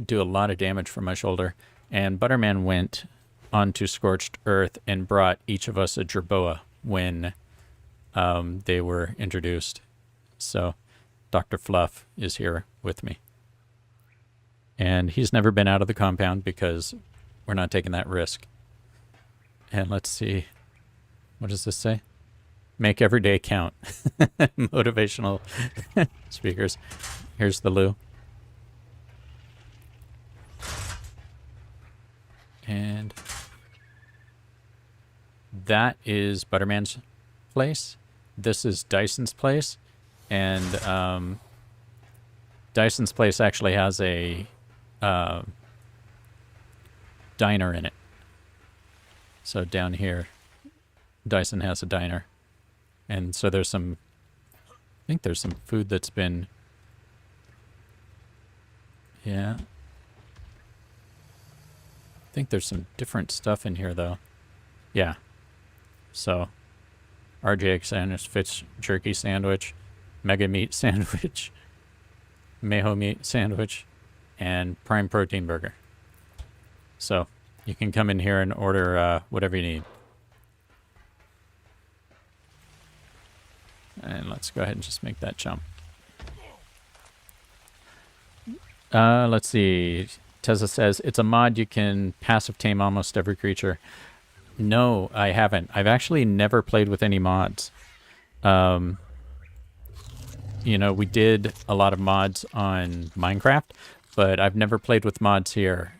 do a lot of damage from my shoulder. And Butterman went onto Scorched Earth and brought each of us a jerboa when they were introduced. So Dr. Fluff is here with me. And he's never been out of the compound because we're not taking that risk. And let's see. What does this say? Make every day count. Motivational speakers. Here's the loo. And that is Butterman's place. This is Dyson's place. And Dyson's place actually has a diner in it. So down here, Dyson has a diner. And so there's some, I think there's some food that's been, yeah. I think there's some different stuff in here though. Yeah. So, RJ egg sandwich, Fitz jerky sandwich, mega meat sandwich, Mayo meat sandwich, and prime protein burger. So, you can come in here and order whatever you need. And let's go ahead and just make that jump. Let's see. Tessa says, it's a mod you can passive tame almost every creature. No, I haven't. I've actually never played with any mods. you know, we did a lot of mods on Minecraft, but I've never played with mods here.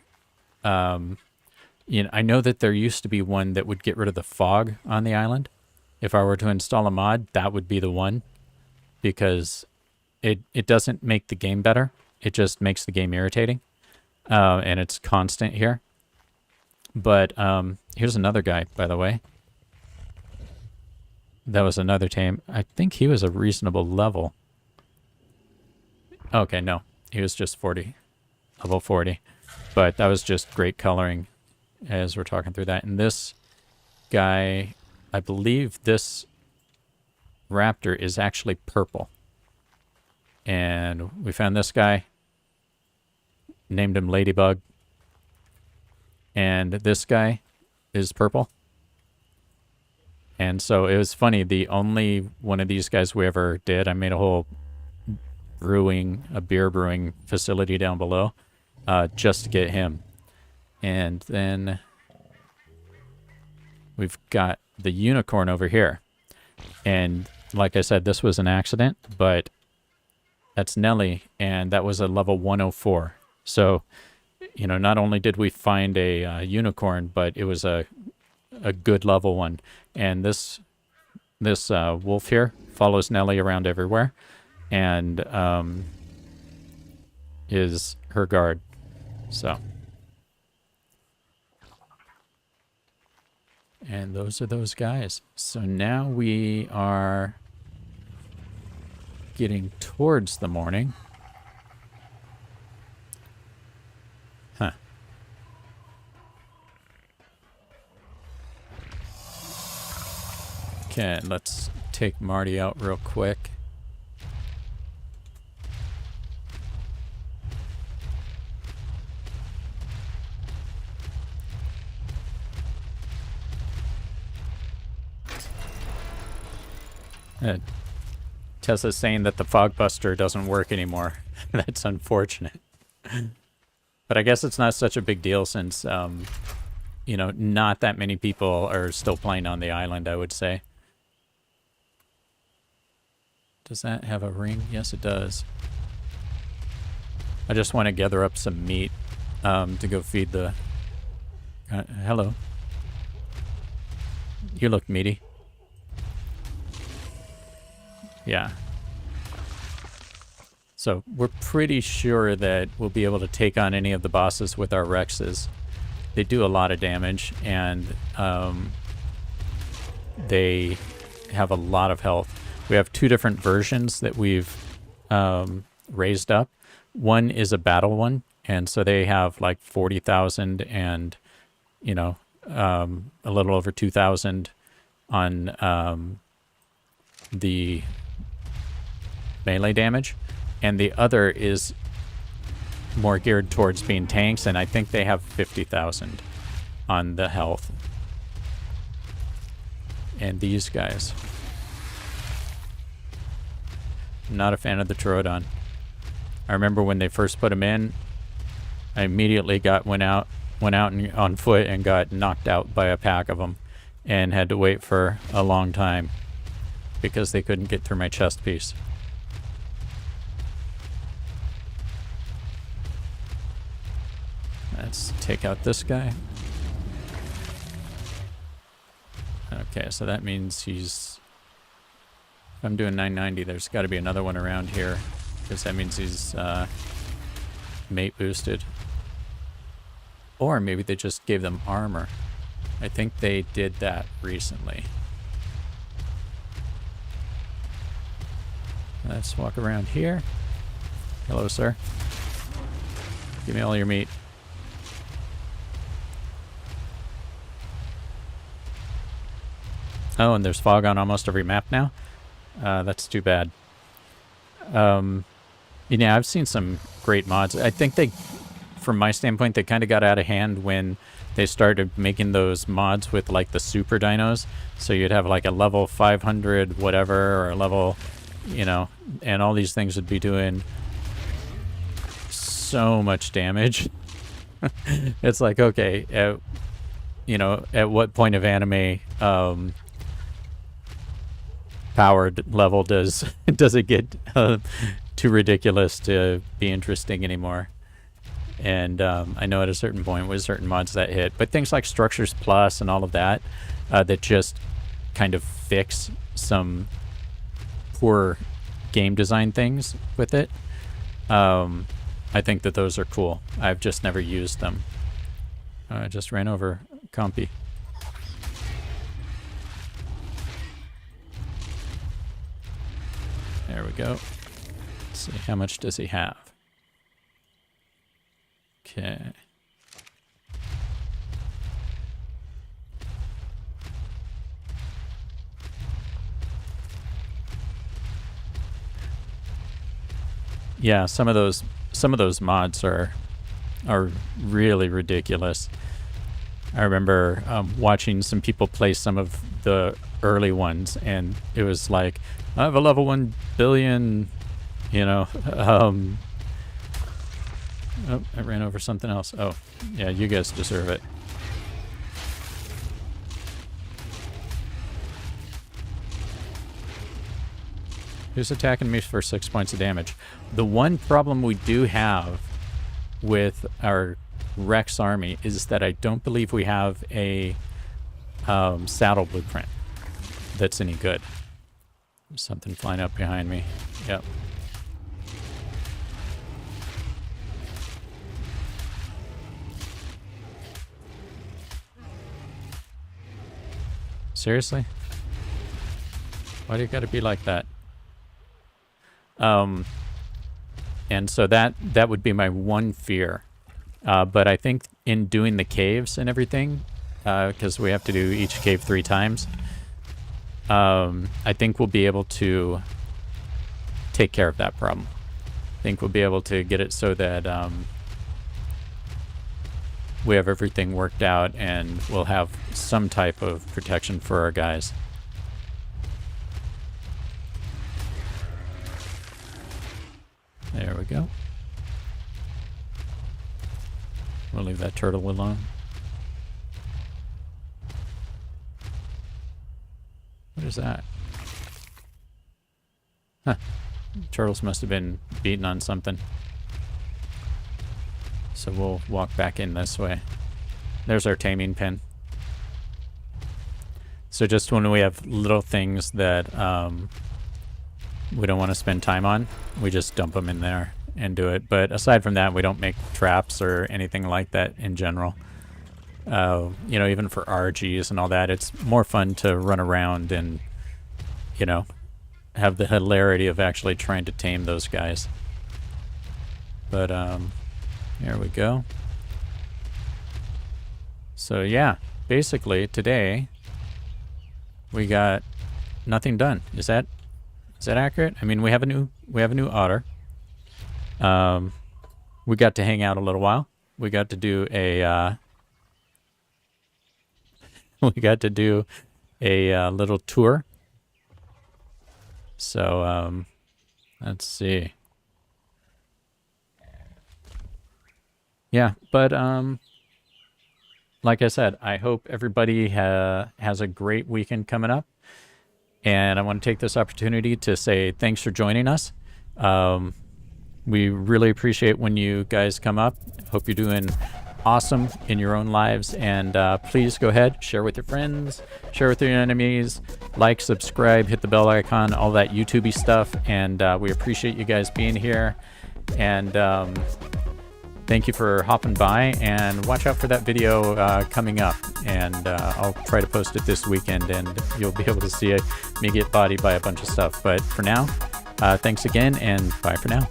You know, I know that there used to be one that would get rid of the fog on the island. If I were to install a mod, that would be the one, because it doesn't make the game better. It just makes the game irritating, and it's constant here. But here's another guy, by the way. That was another tame. I think he was a reasonable level. Okay, no. He was just 40. Level 40. But that was just great coloring as we're talking through that. And this guy, I believe this raptor is actually purple. And we found this guy. Named him Ladybug. And this guy is purple. And so it was funny, the only one of these guys we ever did, I made a whole beer brewing facility down below, just to get him. And then we've got the unicorn over here. And like I said, this was an accident, but that's Nelly, and that was a level 104. So, you know, not only did we find a unicorn, but it was a good level one. And this wolf here follows Nelly around everywhere, and is her guard. So, and those are those guys. So now we are getting towards the morning. Huh. Okay, let's take Marty out real quick. Tessa's saying that the fog buster doesn't work anymore. That's unfortunate. But I guess it's not such a big deal since, you know, not that many people are still playing on the island, I would say. Does that have a ring? Yes, it does. I just want to gather up some meat to go feed the... hello. You look meaty. Yeah. So we're pretty sure that we'll be able to take on any of the bosses with our Rexes. They do a lot of damage, and they have a lot of health. We have two different versions that we've raised up. One is a battle one, and so they have like 40,000 and, you know, a little over 2,000 on the melee damage, and the other is more geared towards being tanks, and I think they have 50,000 on the health. And these guys, I'm not a fan of the Troodon. I remember when they first put them in, I immediately went out on foot and got knocked out by a pack of them, and had to wait for a long time because they couldn't get through my chest piece. Let's take out this guy. Okay, so that means he's... If I'm doing 990, there's got to be another one around here, because that means he's mate boosted. Or maybe they just gave them armor. I think they did that recently. Let's walk around here. Hello, sir. Give me all your meat. Oh, and there's fog on almost every map now? That's too bad. Yeah, I've seen some great mods. I think they, from my standpoint, they kind of got out of hand when they started making those mods with like the super dinos. So you'd have like a level 500 whatever, or a level, you know, and all these things would be doing so much damage. It's like, okay, you know, at what point of anime powered level does it get too ridiculous to be interesting anymore. And I know at a certain point with certain mods that hit, but things like Structures Plus and all of that that just kind of fix some poor game design things with it. I think that those are cool. I've just never used them. I just ran over Compy. There we go. Let's see, how much does he have? Okay. Yeah, some of those mods are really ridiculous. I remember watching some people play some of the early ones, and it was like, I have a level 1 billion, you know. Oh, I ran over something else. Oh, yeah, you guys deserve it. Who's attacking me for 6 points of damage? The one problem we do have with our Rex army is that I don't believe we have a saddle blueprint that's any good. There's something flying up behind me. Yep. Seriously? Why do you gotta be like that? And so that would be my one fear. But I think in doing the caves and everything, because we have to do each cave 3 times, I think we'll be able to take care of that problem. I think we'll be able to get it so that we have everything worked out and we'll have some type of protection for our guys. There we go. We'll leave that turtle alone. What is that? Huh. Turtles must have been beaten on something. So we'll walk back in this way. There's our taming pin. So just when we have little things that we don't want to spend time on, we just dump them in there and do it. But aside from that, we don't make traps or anything like that in general. You know, even for RGs and all that, it's more fun to run around and, you know, have the hilarity of actually trying to tame those guys. But here we go. So yeah, basically today we got nothing done. Is that accurate? I mean, we have a new otter. We got to hang out a little while. We got to do a little tour. So let's see. Yeah, but like I said, I hope everybody has a great weekend coming up. And I want to take this opportunity to say thanks for joining us. We really appreciate when you guys come up. Hope you're doing awesome in your own lives. And please go ahead, share with your friends, share with your enemies, like, subscribe, hit the bell icon, all that YouTube-y stuff. And we appreciate you guys being here. And thank you for hopping by, and watch out for that video coming up. And I'll try to post it this weekend, and you'll be able to see me get bodied by a bunch of stuff. But for now, thanks again, and bye for now.